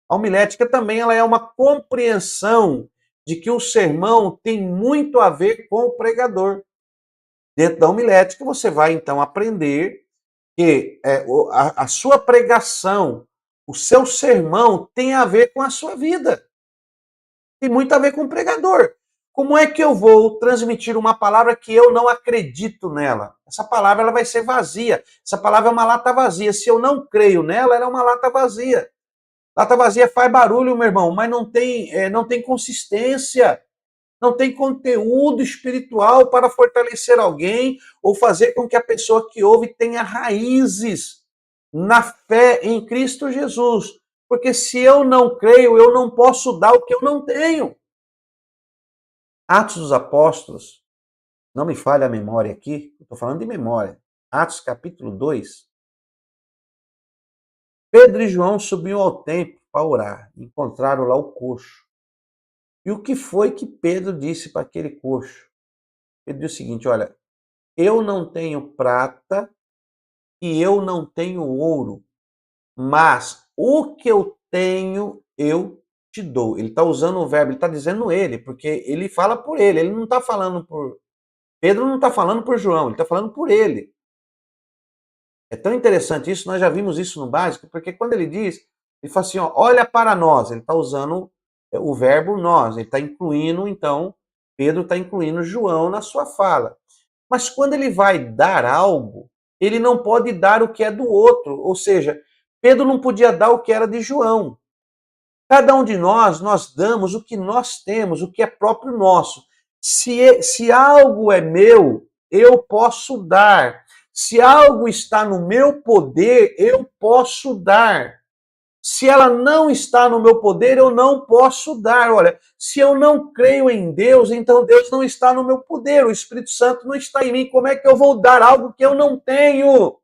A homilética também ela é uma compreensão de que o sermão tem muito a ver com o pregador. Dentro da homilética, você vai então aprender que a sua pregação, o seu sermão tem a ver com a sua vida. Tem muito a ver com o pregador. Como é que eu vou transmitir uma palavra que eu não acredito nela? Essa palavra ela vai ser vazia. Essa palavra é uma lata vazia. Se eu não creio nela, ela é uma lata vazia. Lata vazia faz barulho, meu irmão, mas não tem consistência. Não tem conteúdo espiritual para fortalecer alguém ou fazer com que a pessoa que ouve tenha raízes na fé em Cristo Jesus. Porque se eu não creio, eu não posso dar o que eu não tenho. Atos dos Apóstolos, não me falha a memória aqui, estou falando de memória. Atos capítulo 2. Pedro e João subiam ao templo para orar, encontraram lá o coxo. E o que foi que Pedro disse para aquele coxo? Pedro disse o seguinte, olha, eu não tenho prata e eu não tenho ouro, mas o que eu tenho eu te dou. Ele está usando o verbo, ele está dizendo ele, porque ele fala por ele não está falando por... Pedro não está falando por João, ele está falando por ele. É tão interessante isso, nós já vimos isso no básico, porque quando ele diz, ele fala assim, ó, olha para nós, ele está usando o verbo nós, ele está incluindo, então, Pedro está incluindo João na sua fala. Mas quando ele vai dar algo, ele não pode dar o que é do outro, ou seja, Pedro não podia dar o que era de João. Cada um de nós damos o que nós temos, o que é próprio nosso. Se algo é meu, eu posso dar. Se algo está no meu poder, eu posso dar. Se ela não está no meu poder, eu não posso dar. Olha, se eu não creio em Deus, então Deus não está no meu poder. O Espírito Santo não está em mim. Como é que eu vou dar algo que eu não tenho?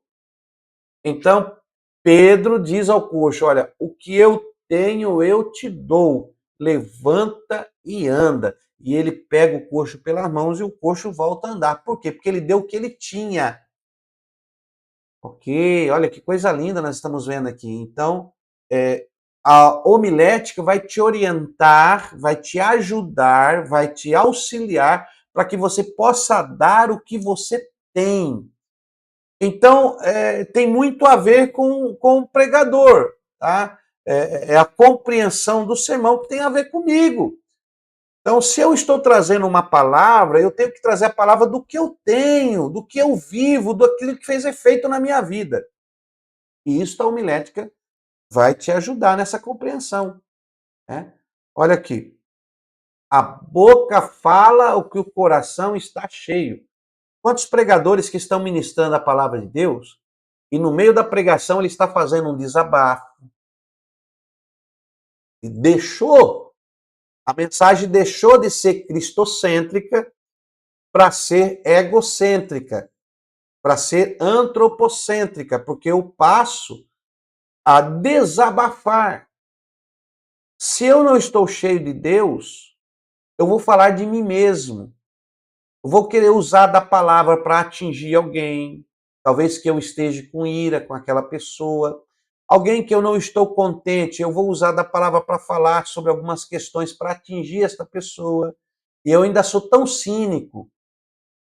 Então, Pedro diz ao coxo: olha, o que eu tenho eu te dou. Levanta e anda. E ele pega o coxo pelas mãos e o coxo volta a andar. Por quê? Porque ele deu o que ele tinha. Ok, olha que coisa linda nós estamos vendo aqui. Então, a homilética vai te orientar, vai te ajudar, vai te auxiliar para que você possa dar o que você tem. Então, tem muito a ver com o pregador, tá? É a compreensão do sermão que tem a ver comigo. Então, se eu estou trazendo uma palavra, eu tenho que trazer a palavra do que eu tenho, do que eu vivo, daquilo que fez efeito na minha vida. E isso a homilética vai te ajudar nessa compreensão. Né? Olha aqui. A boca fala o que o coração está cheio. Quantos pregadores que estão ministrando a palavra de Deus e no meio da pregação ele está fazendo um desabafo. E a mensagem deixou de ser cristocêntrica para ser egocêntrica, para ser antropocêntrica, porque eu passo a desabafar. Se eu não estou cheio de Deus, eu vou falar de mim mesmo. Eu vou querer usar da palavra para atingir alguém, talvez que eu esteja com ira com aquela pessoa. Alguém que eu não estou contente, eu vou usar da palavra para falar sobre algumas questões para atingir esta pessoa. E eu ainda sou tão cínico.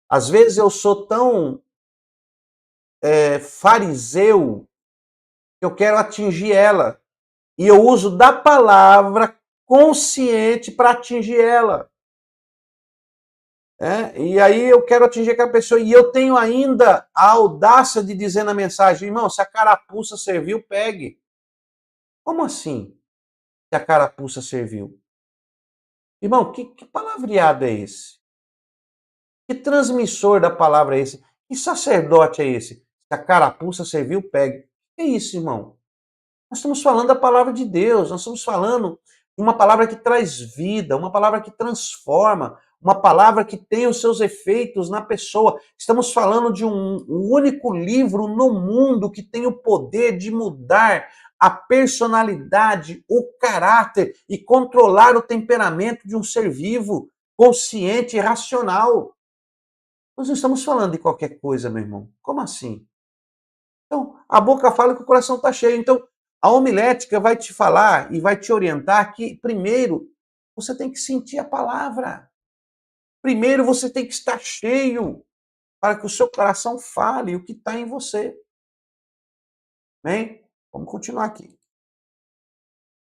Às vezes eu sou tão fariseu que eu quero atingir ela. E eu uso da palavra consciente para atingir ela. E aí eu quero atingir aquela pessoa. E eu tenho ainda a audácia de dizer na mensagem: irmão, se a carapuça serviu, pegue. Como assim? Se a carapuça serviu? Irmão, que palavreado é esse? Que transmissor da palavra é esse? Que sacerdote é esse? Se a carapuça serviu, pegue. Que é isso, irmão? Nós estamos falando da palavra de Deus, nós estamos falando de uma palavra que traz vida, uma palavra que transforma, uma palavra que tem os seus efeitos na pessoa. Estamos falando de um único livro no mundo que tem o poder de mudar a personalidade, o caráter e controlar o temperamento de um ser vivo, consciente e racional. Nós não estamos falando de qualquer coisa, meu irmão. Como assim? Então, a boca fala que o coração está cheio. Então, a homilética vai te falar e vai te orientar que, primeiro, você tem que sentir a palavra. Primeiro, você tem que estar cheio para que o seu coração fale o que está em você. Bem, vamos continuar aqui.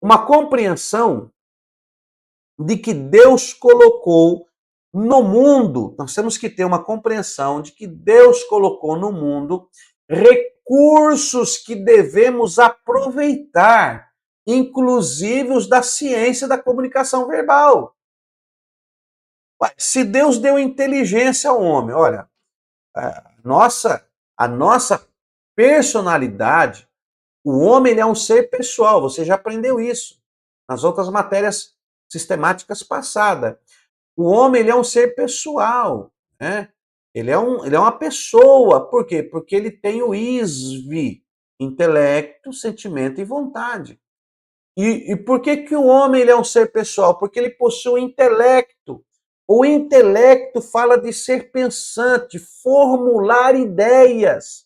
Uma compreensão de que Deus colocou no mundo, nós temos que ter uma compreensão de que Deus colocou no mundo recursos que devemos aproveitar, inclusive os da ciência da comunicação verbal. Se Deus deu inteligência ao homem, olha, a nossa personalidade, o homem ele é um ser pessoal, você já aprendeu isso nas outras matérias sistemáticas passadas. O homem ele é um ser pessoal, né? Ele é uma pessoa. Por quê? Porque ele tem o ISV, intelecto, sentimento e vontade. E por que o homem ele é um ser pessoal? Porque ele possui intelecto. O intelecto fala de ser pensante, formular ideias,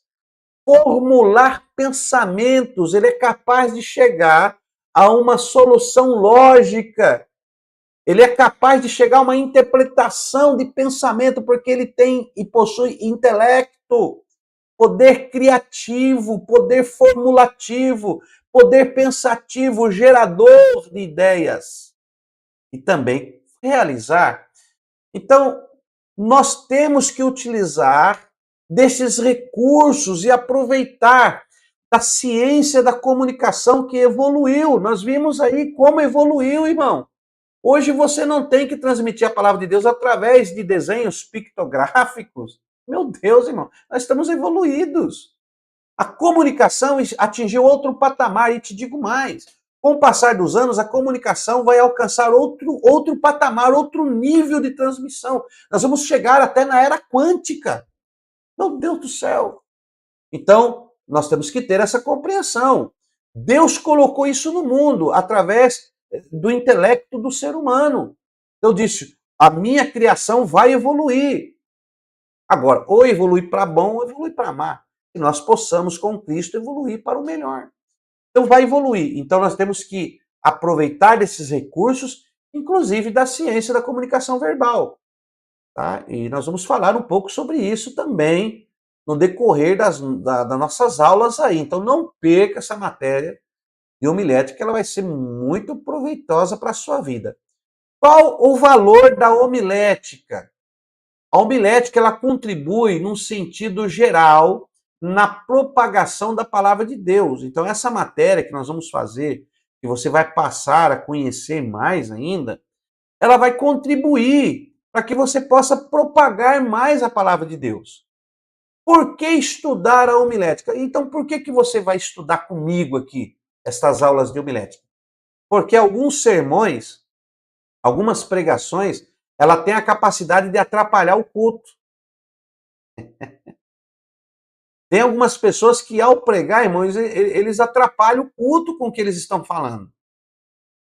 formular pensamentos. Ele é capaz de chegar a uma solução lógica. Ele é capaz de chegar a uma interpretação de pensamento, porque ele tem e possui intelecto, poder criativo, poder formulativo, poder pensativo, gerador de ideias. E também realizar. Então, nós temos que utilizar desses recursos e aproveitar da ciência da comunicação que evoluiu. Nós vimos aí como evoluiu, irmão. Hoje você não tem que transmitir a palavra de Deus através de desenhos pictográficos. Meu Deus, irmão, nós estamos evoluídos. A comunicação atingiu outro patamar, e te digo mais. com o passar dos anos, a comunicação vai alcançar outro patamar, outro nível de transmissão. Nós vamos chegar até na era quântica. Meu Deus do céu! Então, nós temos que ter essa compreensão. Deus colocou isso no mundo através do intelecto do ser humano. Eu disse, a minha criação vai evoluir. Agora, ou evoluir para bom ou evoluir para má. Que nós possamos, com Cristo, evoluir para o melhor. Então, vai evoluir. Então, nós temos que aproveitar desses recursos, inclusive da ciência da comunicação verbal. Tá? E nós vamos falar um pouco sobre isso também no decorrer das nossas aulas aí. Então, não perca essa matéria de homilética, ela vai ser muito proveitosa para a sua vida. Qual o valor da homilética? A homilética, ela contribui num sentido geral na propagação da palavra de Deus. Então, essa matéria que nós vamos fazer, que você vai passar a conhecer mais ainda, ela vai contribuir para que você possa propagar mais a palavra de Deus. Por que estudar a homilética? Então, por que você vai estudar comigo aqui estas aulas de homilética? Porque alguns sermões, algumas pregações, ela tem a capacidade de atrapalhar o culto. Tem algumas pessoas que, ao pregar, irmãos, eles atrapalham o culto com o que eles estão falando.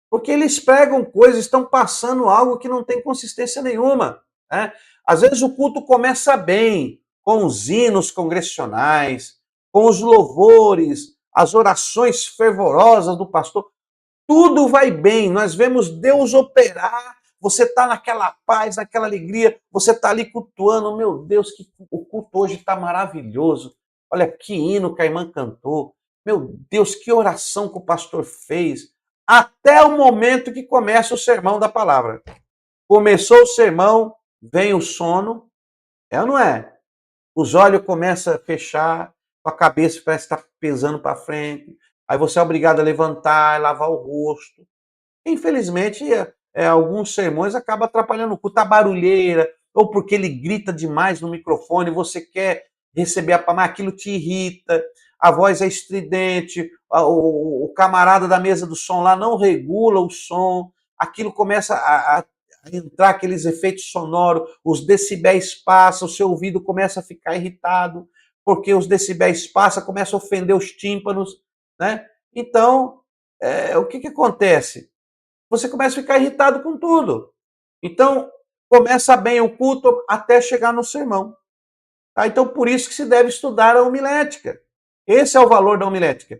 Porque eles pregam coisas, estão passando algo que não tem consistência nenhuma. Né? Às vezes o culto começa bem, com os hinos congregacionais, com os louvores, as orações fervorosas do pastor. Tudo vai bem, nós vemos Deus operar, você está naquela paz, naquela alegria, você está ali cultuando, meu Deus, que o culto hoje está maravilhoso. Olha que hino que a irmã cantou, meu Deus, que oração que o pastor fez. Até o momento que começa o sermão da palavra. Começou o sermão, vem o sono, é ou não é? Os olhos começam a fechar, a cabeça parece estar pesando para frente, aí você é obrigado a levantar, lavar o rosto. Infelizmente, alguns sermões acabam atrapalhando o culto, a barulheira, ou porque ele grita demais no microfone, você quer receber a palavra, aquilo te irrita, a voz é estridente, o camarada da mesa do som lá não regula o som, aquilo começa a entrar aqueles efeitos sonoros, os decibéis passam, o seu ouvido começa a ficar irritado, porque os decibéis passam, começa a ofender os tímpanos, né? Então, o que acontece? Você começa a ficar irritado com tudo. Então, começa bem o culto até chegar no sermão. Tá? Então, por isso que se deve estudar a homilética. Esse é o valor da homilética.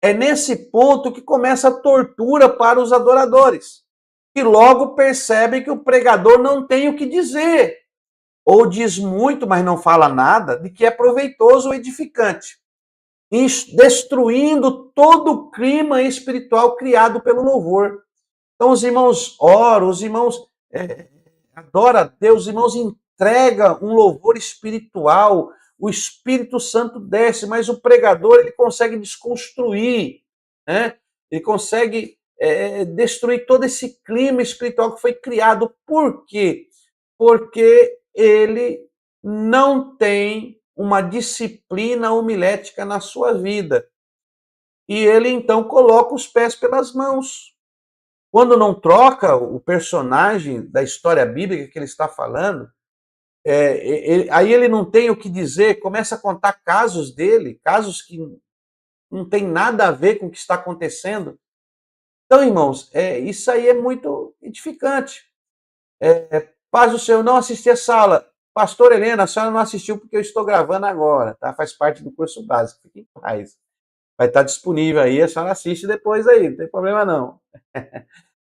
É nesse ponto que começa a tortura para os adoradores, que logo percebem que o pregador não tem o que dizer, ou diz muito, mas não fala nada, de que é proveitoso ou edificante, destruindo todo o clima espiritual criado pelo louvor. Então os irmãos oram, os irmãos adoram a Deus, os irmãos entregam um louvor espiritual, o Espírito Santo desce, mas o pregador ele consegue desconstruir, né? Ele consegue destruir todo esse clima espiritual que foi criado. Por quê? Porque ele não tem uma disciplina homilética na sua vida. E ele então coloca os pés pelas mãos. Quando não troca o personagem da história bíblica que ele está falando, aí ele não tem o que dizer, começa a contar casos dele, casos que não tem nada a ver com o que está acontecendo. Então, irmãos, isso aí é muito edificante. Paz do Senhor, não assisti essa aula. Pastor Helena, a senhora não assistiu porque eu estou gravando agora, tá? Faz parte do curso básico, fique em paz. Vai estar disponível aí, a senhora assiste depois aí, não tem problema não.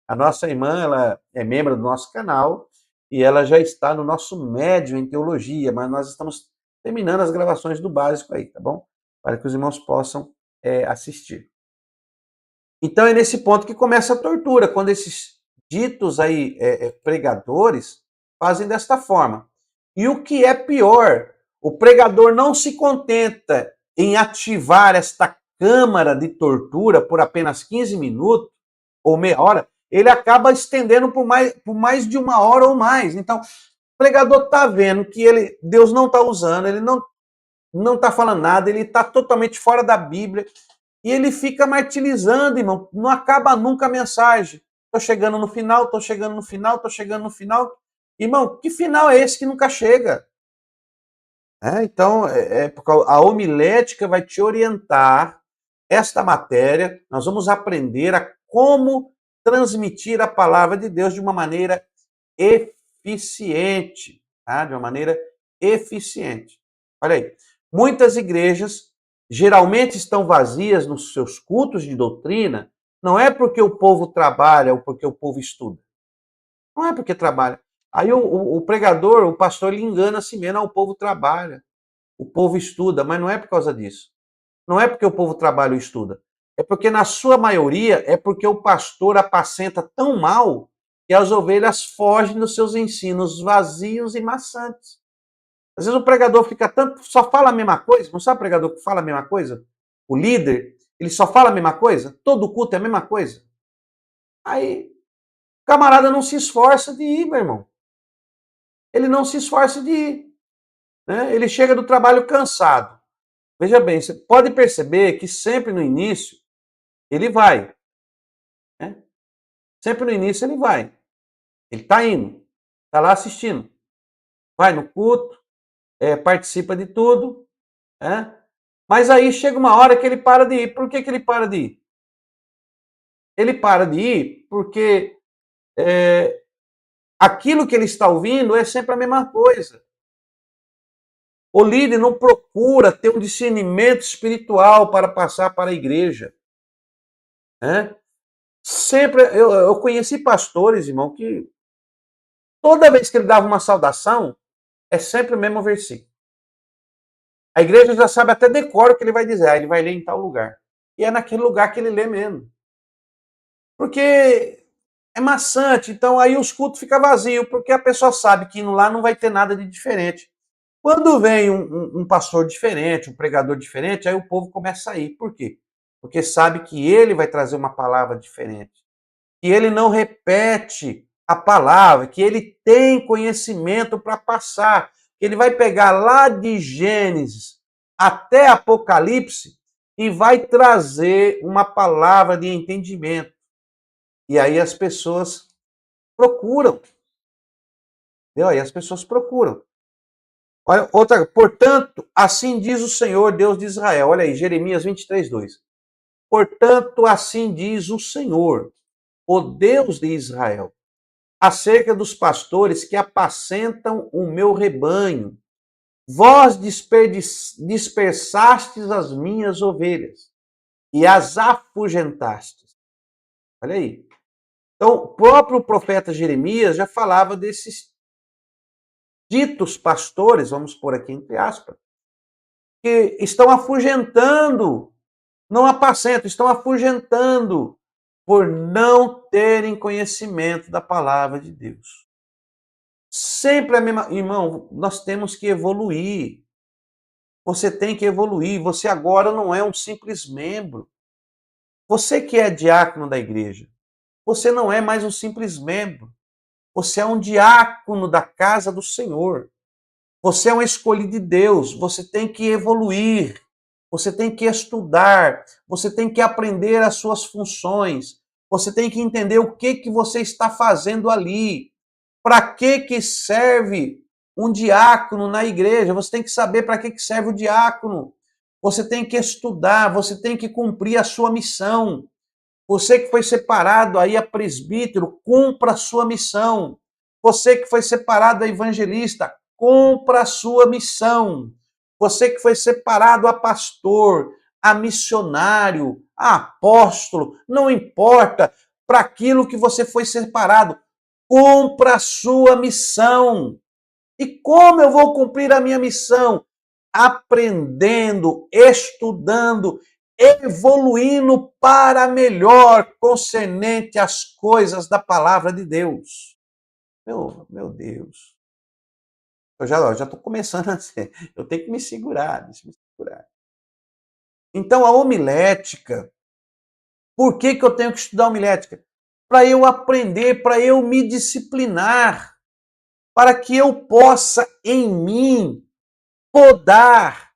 A nossa irmã, ela é membro do nosso canal e ela já está no nosso médio em teologia, mas nós estamos terminando as gravações do básico aí, tá bom? Para que os irmãos possam assistir. Então é nesse ponto que começa a tortura, quando esses ditos aí pregadores fazem desta forma. E o que é pior, o pregador não se contenta em ativar esta câmara de tortura por apenas 15 minutos ou meia hora, ele acaba estendendo por mais de uma hora ou mais. Então, o pregador está vendo que Deus não está usando, ele não está falando nada, ele está totalmente fora da Bíblia. E ele fica martirizando, irmão. Não acaba nunca a mensagem. Estou chegando no final, estou chegando no final, estou chegando no final. Irmão, que final é esse que nunca chega? Então, porque a homilética vai te orientar esta matéria. Nós vamos aprender a como transmitir a palavra de Deus de uma maneira eficiente. Tá? De uma maneira eficiente. Olha aí. Muitas igrejas geralmente estão vazias nos seus cultos de doutrina, não é porque o povo trabalha ou porque o povo estuda. Não é porque trabalha. Aí o pregador, o pastor, ele engana a si mesmo, o povo trabalha, o povo estuda, mas não é por causa disso. Não é porque o povo trabalha ou estuda. É porque, na sua maioria, é porque o pastor apacenta tão mal que as ovelhas fogem dos seus ensinos vazios e maçantes. Às vezes o pregador fica tanto, só fala a mesma coisa, não sabe o pregador que fala a mesma coisa? O líder, ele só fala a mesma coisa? Todo culto é a mesma coisa? Aí, o camarada não se esforça de ir, meu irmão. Ele não se esforça de ir. Né? Ele chega do trabalho cansado. Veja bem, você pode perceber que sempre no início ele vai. Né? Sempre no início ele vai. Ele está indo, está lá assistindo. Vai no culto, participa de tudo. Né? Mas aí chega uma hora que ele para de ir. Por que ele para de ir? Ele para de ir porque aquilo que ele está ouvindo é sempre a mesma coisa. O líder não procura ter um discernimento espiritual para passar para a igreja. Né? Sempre, eu conheci pastores, irmão, que toda vez que ele dava uma saudação, é sempre o mesmo versículo. A igreja já sabe até decora o que ele vai dizer. Ele vai ler em tal lugar. E é naquele lugar que ele lê mesmo. Porque é maçante, então aí os cultos ficam vazios, porque a pessoa sabe que indo lá não vai ter nada de diferente. Quando vem um pastor diferente, um pregador diferente, aí o povo começa a ir. Por quê? Porque sabe que ele vai trazer uma palavra diferente. Que ele não repete a palavra, que ele tem conhecimento para passar. Que ele vai pegar lá de Gênesis até Apocalipse e vai trazer uma palavra de entendimento. E aí as pessoas procuram. Entendeu? Aí as pessoas procuram. Olha, outra, portanto, assim diz o Senhor, Deus de Israel. Olha aí, Jeremias 23, 2. Portanto, assim diz o Senhor, o Deus de Israel, acerca dos pastores que apacentam o meu rebanho. Vós dispersastes as minhas ovelhas e as afugentastes. Olha aí. Então, o próprio profeta Jeremias já falava desses ditos pastores, vamos pôr aqui entre aspas, que estão afugentando, não apacentam, estão afugentando por não terem conhecimento da palavra de Deus. Sempre a mesma. Irmão, nós temos que evoluir. Você tem que evoluir. Você agora não é um simples membro. Você que é diácono da igreja, você não é mais um simples membro. Você é um diácono da casa do Senhor. Você é um escolhido de Deus. Você tem que evoluir. Você tem que estudar. Você tem que aprender as suas funções. Você tem que entender o que você está fazendo ali. Para que serve um diácono na igreja? Você tem que saber para que serve o diácono. Você tem que estudar, você tem que cumprir a sua missão. Você que foi separado aí a presbítero, cumpra a sua missão. Você que foi separado a evangelista, cumpra a sua missão. Você que foi separado a pastor, a missionário, a apóstolo, não importa, para aquilo que você foi separado, cumpra a sua missão. E como eu vou cumprir a minha missão? Aprendendo, estudando, evoluindo para melhor concernente às coisas da palavra de Deus. Meu Deus. Eu já estou começando a ser. Eu tenho que me segurar, deixa eu me segurar. Então, a homilética, por que eu tenho que estudar homilética? Para eu aprender, para eu me disciplinar, para que eu possa em mim podar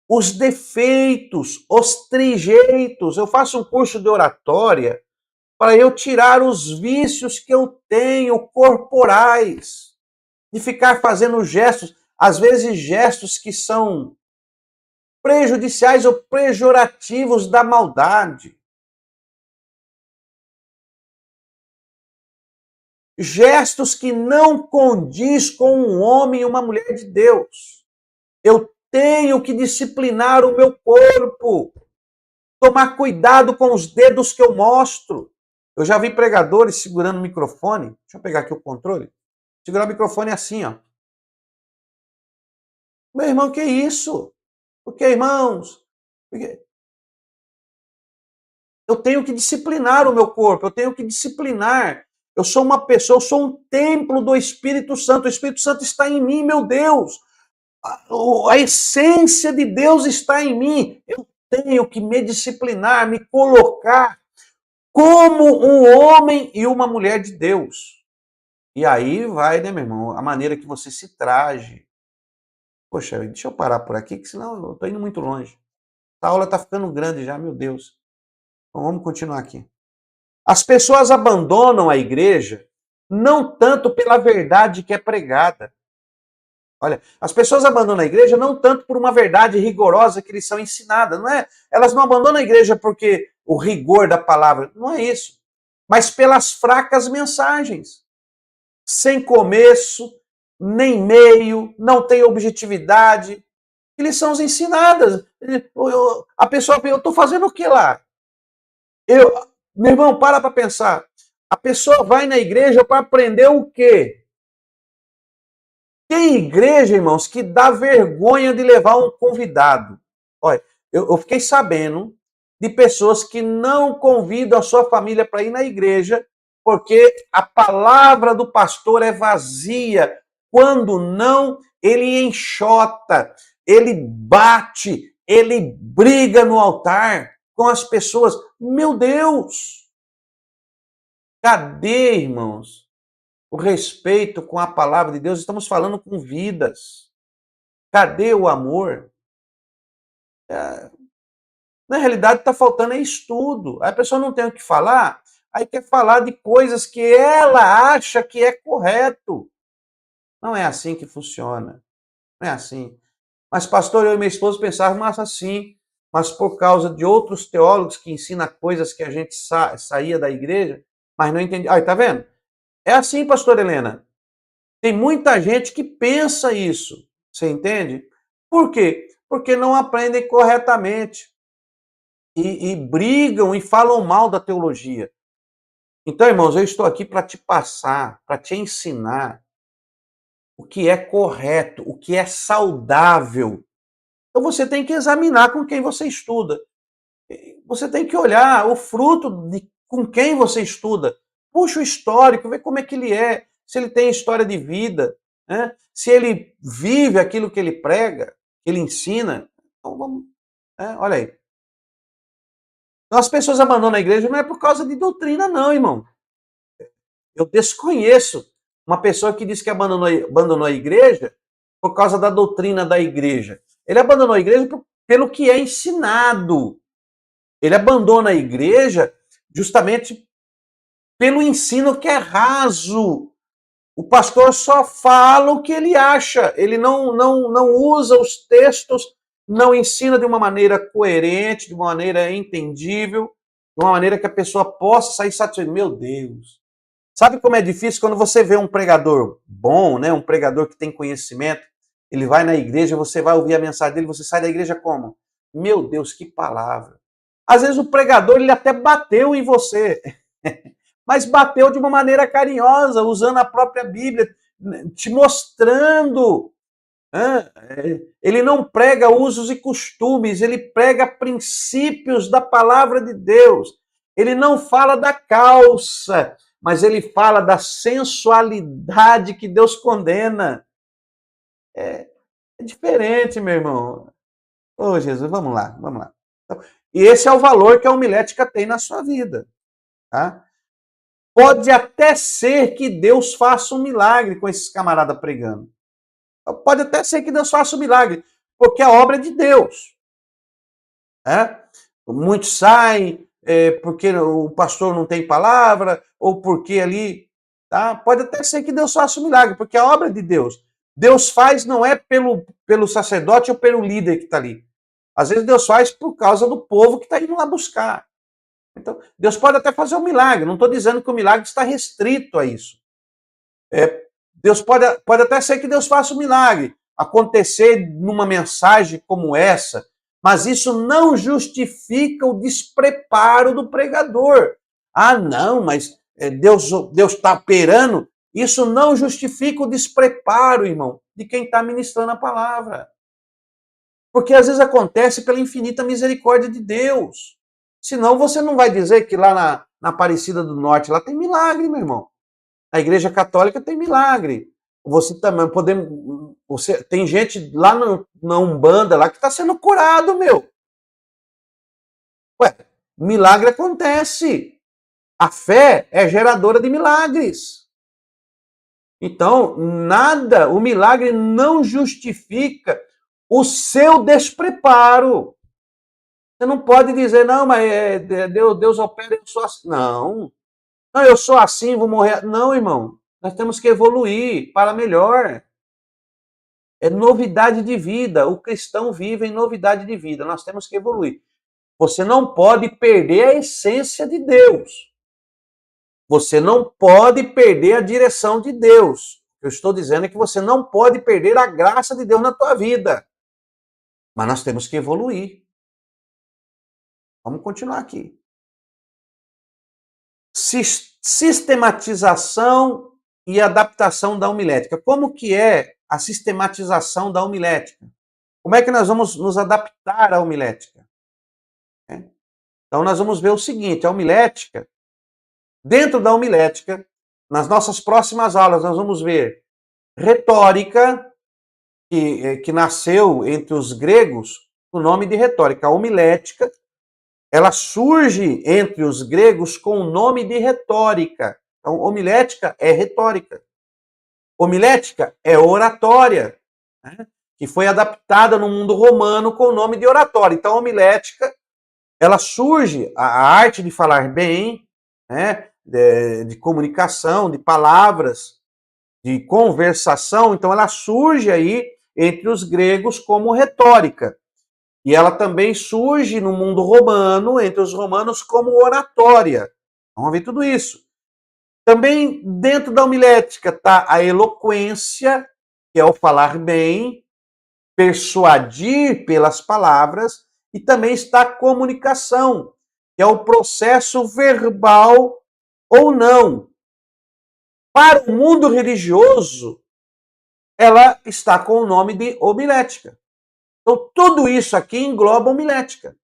os defeitos, os trejeitos. Eu faço um curso de oratória para eu tirar os vícios que eu tenho corporais, de ficar fazendo gestos, às vezes gestos que são prejudiciais ou pejorativos da maldade. Gestos que não condiz com um homem e uma mulher de Deus. Eu tenho que disciplinar o meu corpo, tomar cuidado com os dedos que eu mostro. Eu já vi pregadores segurando o microfone. Deixa eu pegar aqui o controle. Segurar o microfone assim, ó. Meu irmão, que isso? Por que, irmãos? Eu tenho que disciplinar o meu corpo, eu tenho que disciplinar. Eu sou uma pessoa, eu sou um templo do Espírito Santo. O Espírito Santo está em mim, meu Deus. A essência de Deus está em mim. Eu tenho que me disciplinar, me colocar como um homem e uma mulher de Deus. E aí vai, né, meu irmão, a maneira que você se traje. Poxa, deixa eu parar por aqui, que senão eu estou indo muito longe. A aula está ficando grande já, meu Deus. Então vamos continuar aqui. As pessoas abandonam a igreja não tanto pela verdade que é pregada. Olha, as pessoas abandonam a igreja não tanto por uma verdade rigorosa que lhes são ensinadas, não é? Elas não abandonam a igreja porque o rigor da palavra, não é isso. Mas pelas fracas mensagens. Sem começo, nem meio, não tem objetividade, que lhes são ensinadas. A pessoa pensa, eu estou fazendo o que lá? Meu irmão, para pensar. A pessoa vai na igreja para aprender o quê? Tem igreja, irmãos, que dá vergonha de levar um convidado. Olha, eu fiquei sabendo de pessoas que não convidam a sua família para ir na igreja porque a palavra do pastor é vazia. Quando não, ele enxota, ele bate, ele briga no altar com as pessoas. Meu Deus! Cadê, irmãos, o respeito com a palavra de Deus? Estamos falando com vidas. Cadê o amor? Na realidade, está faltando estudo. A pessoa não tem o que falar, aí quer falar de coisas que ela acha que é correto. Não é assim que funciona. Não é assim. Mas, pastor, eu e minha esposa pensávamos assim, mas por causa de outros teólogos que ensinam coisas que a gente saía da igreja, mas não entendia. Aí, tá vendo? É assim, pastor Helena. Tem muita gente que pensa isso. Você entende? Por quê? Porque não aprendem corretamente. E brigam e falam mal da teologia. Então, irmãos, eu estou aqui para te passar, para te ensinar o que é correto, o que é saudável. Então você tem que examinar com quem você estuda. Você tem que olhar o fruto de com quem você estuda. Puxa o histórico, vê como é que ele é, se ele tem história de vida, né? Se ele vive aquilo que ele prega, que ele ensina. Então vamos, olha aí. Então as pessoas abandonam a igreja não é por causa de doutrina, não, irmão. Eu desconheço uma pessoa que diz que abandonou a igreja por causa da doutrina da igreja. Ele abandonou a igreja pelo que é ensinado. Ele abandona a igreja justamente pelo ensino que é raso. O pastor só fala o que ele acha. Ele não usa os textos, não ensina de uma maneira coerente, de uma maneira entendível, de uma maneira que a pessoa possa sair satisfeita. Meu Deus! Sabe como é difícil quando você vê um pregador bom, né? Um pregador que tem conhecimento, ele vai na igreja, você vai ouvir a mensagem dele, você sai da igreja como? Meu Deus, que palavra! Às vezes o pregador ele até bateu em você, mas bateu de uma maneira carinhosa, usando a própria Bíblia, te mostrando. Ele não prega usos e costumes, ele prega princípios da palavra de Deus. Ele não fala da calça, mas ele fala da sensualidade que Deus condena. É diferente, meu irmão. Ô, Jesus, vamos lá, vamos lá. E esse é o valor que a homilética tem na sua vida. Tá? Pode até ser que Deus faça um milagre com esses camaradas pregando. Pode até ser que Deus faça um milagre, porque a obra é de Deus. É? Muitos saem porque o pastor não tem palavra, ou porque ali... Tá? Pode até ser que Deus faça um milagre, porque é a obra de Deus. Deus faz não é pelo sacerdote ou pelo líder que está ali. Às vezes Deus faz por causa do povo que está indo lá buscar. Então, Deus pode até fazer um milagre. Não estou dizendo que o milagre está restrito a isso. Deus pode até ser que Deus faça um milagre, acontecer numa mensagem como essa, mas isso não justifica o despreparo do pregador. Ah, não, mas Deus está operando. Isso não justifica o despreparo, irmão, de quem está ministrando a palavra. Porque às vezes acontece pela infinita misericórdia de Deus. Senão você não vai dizer que lá na Aparecida do Norte lá tem milagre, meu irmão. A Igreja Católica tem milagre. Você também tem gente lá na Umbanda lá que está sendo curado, meu. Ué, milagre acontece. A fé é geradora de milagres. Então, o milagre não justifica o seu despreparo. Você não pode dizer, não, mas Deus opera, eu sou assim. Não, eu sou assim, vou morrer. Não, irmão, nós temos que evoluir para melhor. É novidade de vida. O cristão vive em novidade de vida. Nós temos que evoluir. Você não pode perder a essência de Deus. Você não pode perder a direção de Deus. O que eu estou dizendo é que você não pode perder a graça de Deus na tua vida. Mas nós temos que evoluir. Vamos continuar aqui. Sistematização e adaptação da homilética. Como que é a sistematização da homilética? Como é que nós vamos nos adaptar à homilética? Então nós vamos ver o seguinte, a homilética, dentro da homilética, nas nossas próximas aulas, nós vamos ver retórica, que nasceu entre os gregos, o nome de retórica. A homilética, ela surge entre os gregos com o nome de retórica. Então, homilética é retórica. Homilética é oratória, né? Que foi adaptada no mundo romano com o nome de oratória. Então, a homilética, ela surge, a arte de falar bem, né? De comunicação, de palavras, de conversação. Então, ela surge aí entre os gregos como retórica. E ela também surge no mundo romano, entre os romanos, como oratória. Vamos ver tudo isso. Também dentro da homilética está a eloquência, que é o falar bem, persuadir pelas palavras, e também está a comunicação, que é o processo verbal ou não. Para o mundo religioso, ela está com o nome de homilética. Então, tudo isso aqui engloba homilética.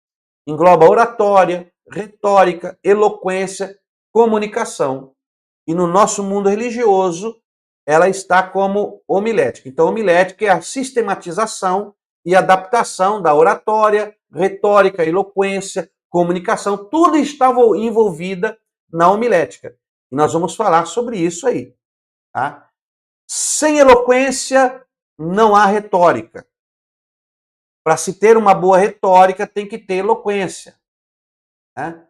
Engloba oratória, retórica, eloquência, comunicação. E no nosso mundo religioso, ela está como homilética. Então, homilética é a sistematização e adaptação da oratória, retórica, eloquência, comunicação, tudo estava envolvida na homilética. E nós vamos falar sobre isso aí. Tá? Sem eloquência, não há retórica. Para se ter uma boa retórica, tem que ter eloquência. Né?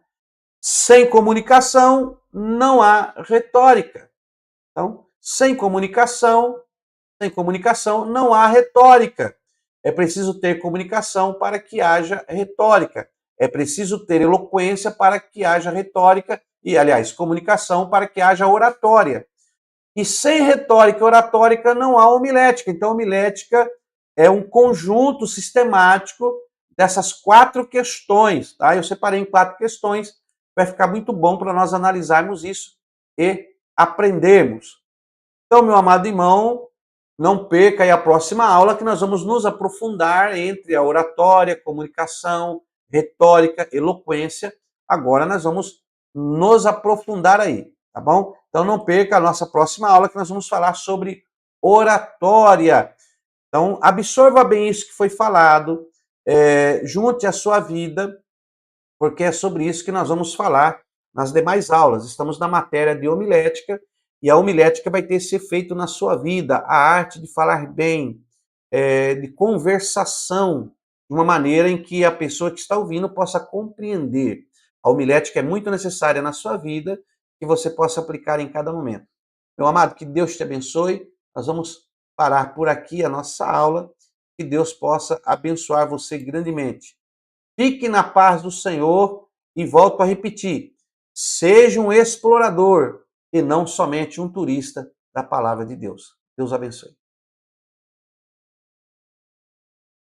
Sem comunicação, não há retórica. Então, sem comunicação, não há retórica. É preciso ter comunicação para que haja retórica. É preciso ter eloquência para que haja retórica e, aliás, comunicação para que haja oratória. E sem retórica e oratórica não há homilética. Então, homilética é um conjunto sistemático dessas 4 questões. Tá? Eu separei em 4 questões, vai ficar muito bom para nós analisarmos isso e aprendermos. Então, meu amado irmão, não perca aí a próxima aula que nós vamos nos aprofundar entre a oratória, comunicação, retórica, eloquência. Agora nós vamos nos aprofundar aí, tá bom? Então não perca a nossa próxima aula que nós vamos falar sobre oratória. Então absorva bem isso que foi falado, junte a sua vida, porque é sobre isso que nós vamos falar nas demais aulas. Estamos na matéria de homilética, e a homilética vai ter esse efeito na sua vida, a arte de falar bem, de conversação, de uma maneira em que a pessoa que está ouvindo possa compreender a homilética é muito necessária na sua vida, que você possa aplicar em cada momento. Meu amado, que Deus te abençoe. Nós vamos parar por aqui a nossa aula. Que Deus possa abençoar você grandemente. Fique na paz do Senhor e volto a repetir: seja um explorador e não somente um turista da palavra de Deus. Deus abençoe.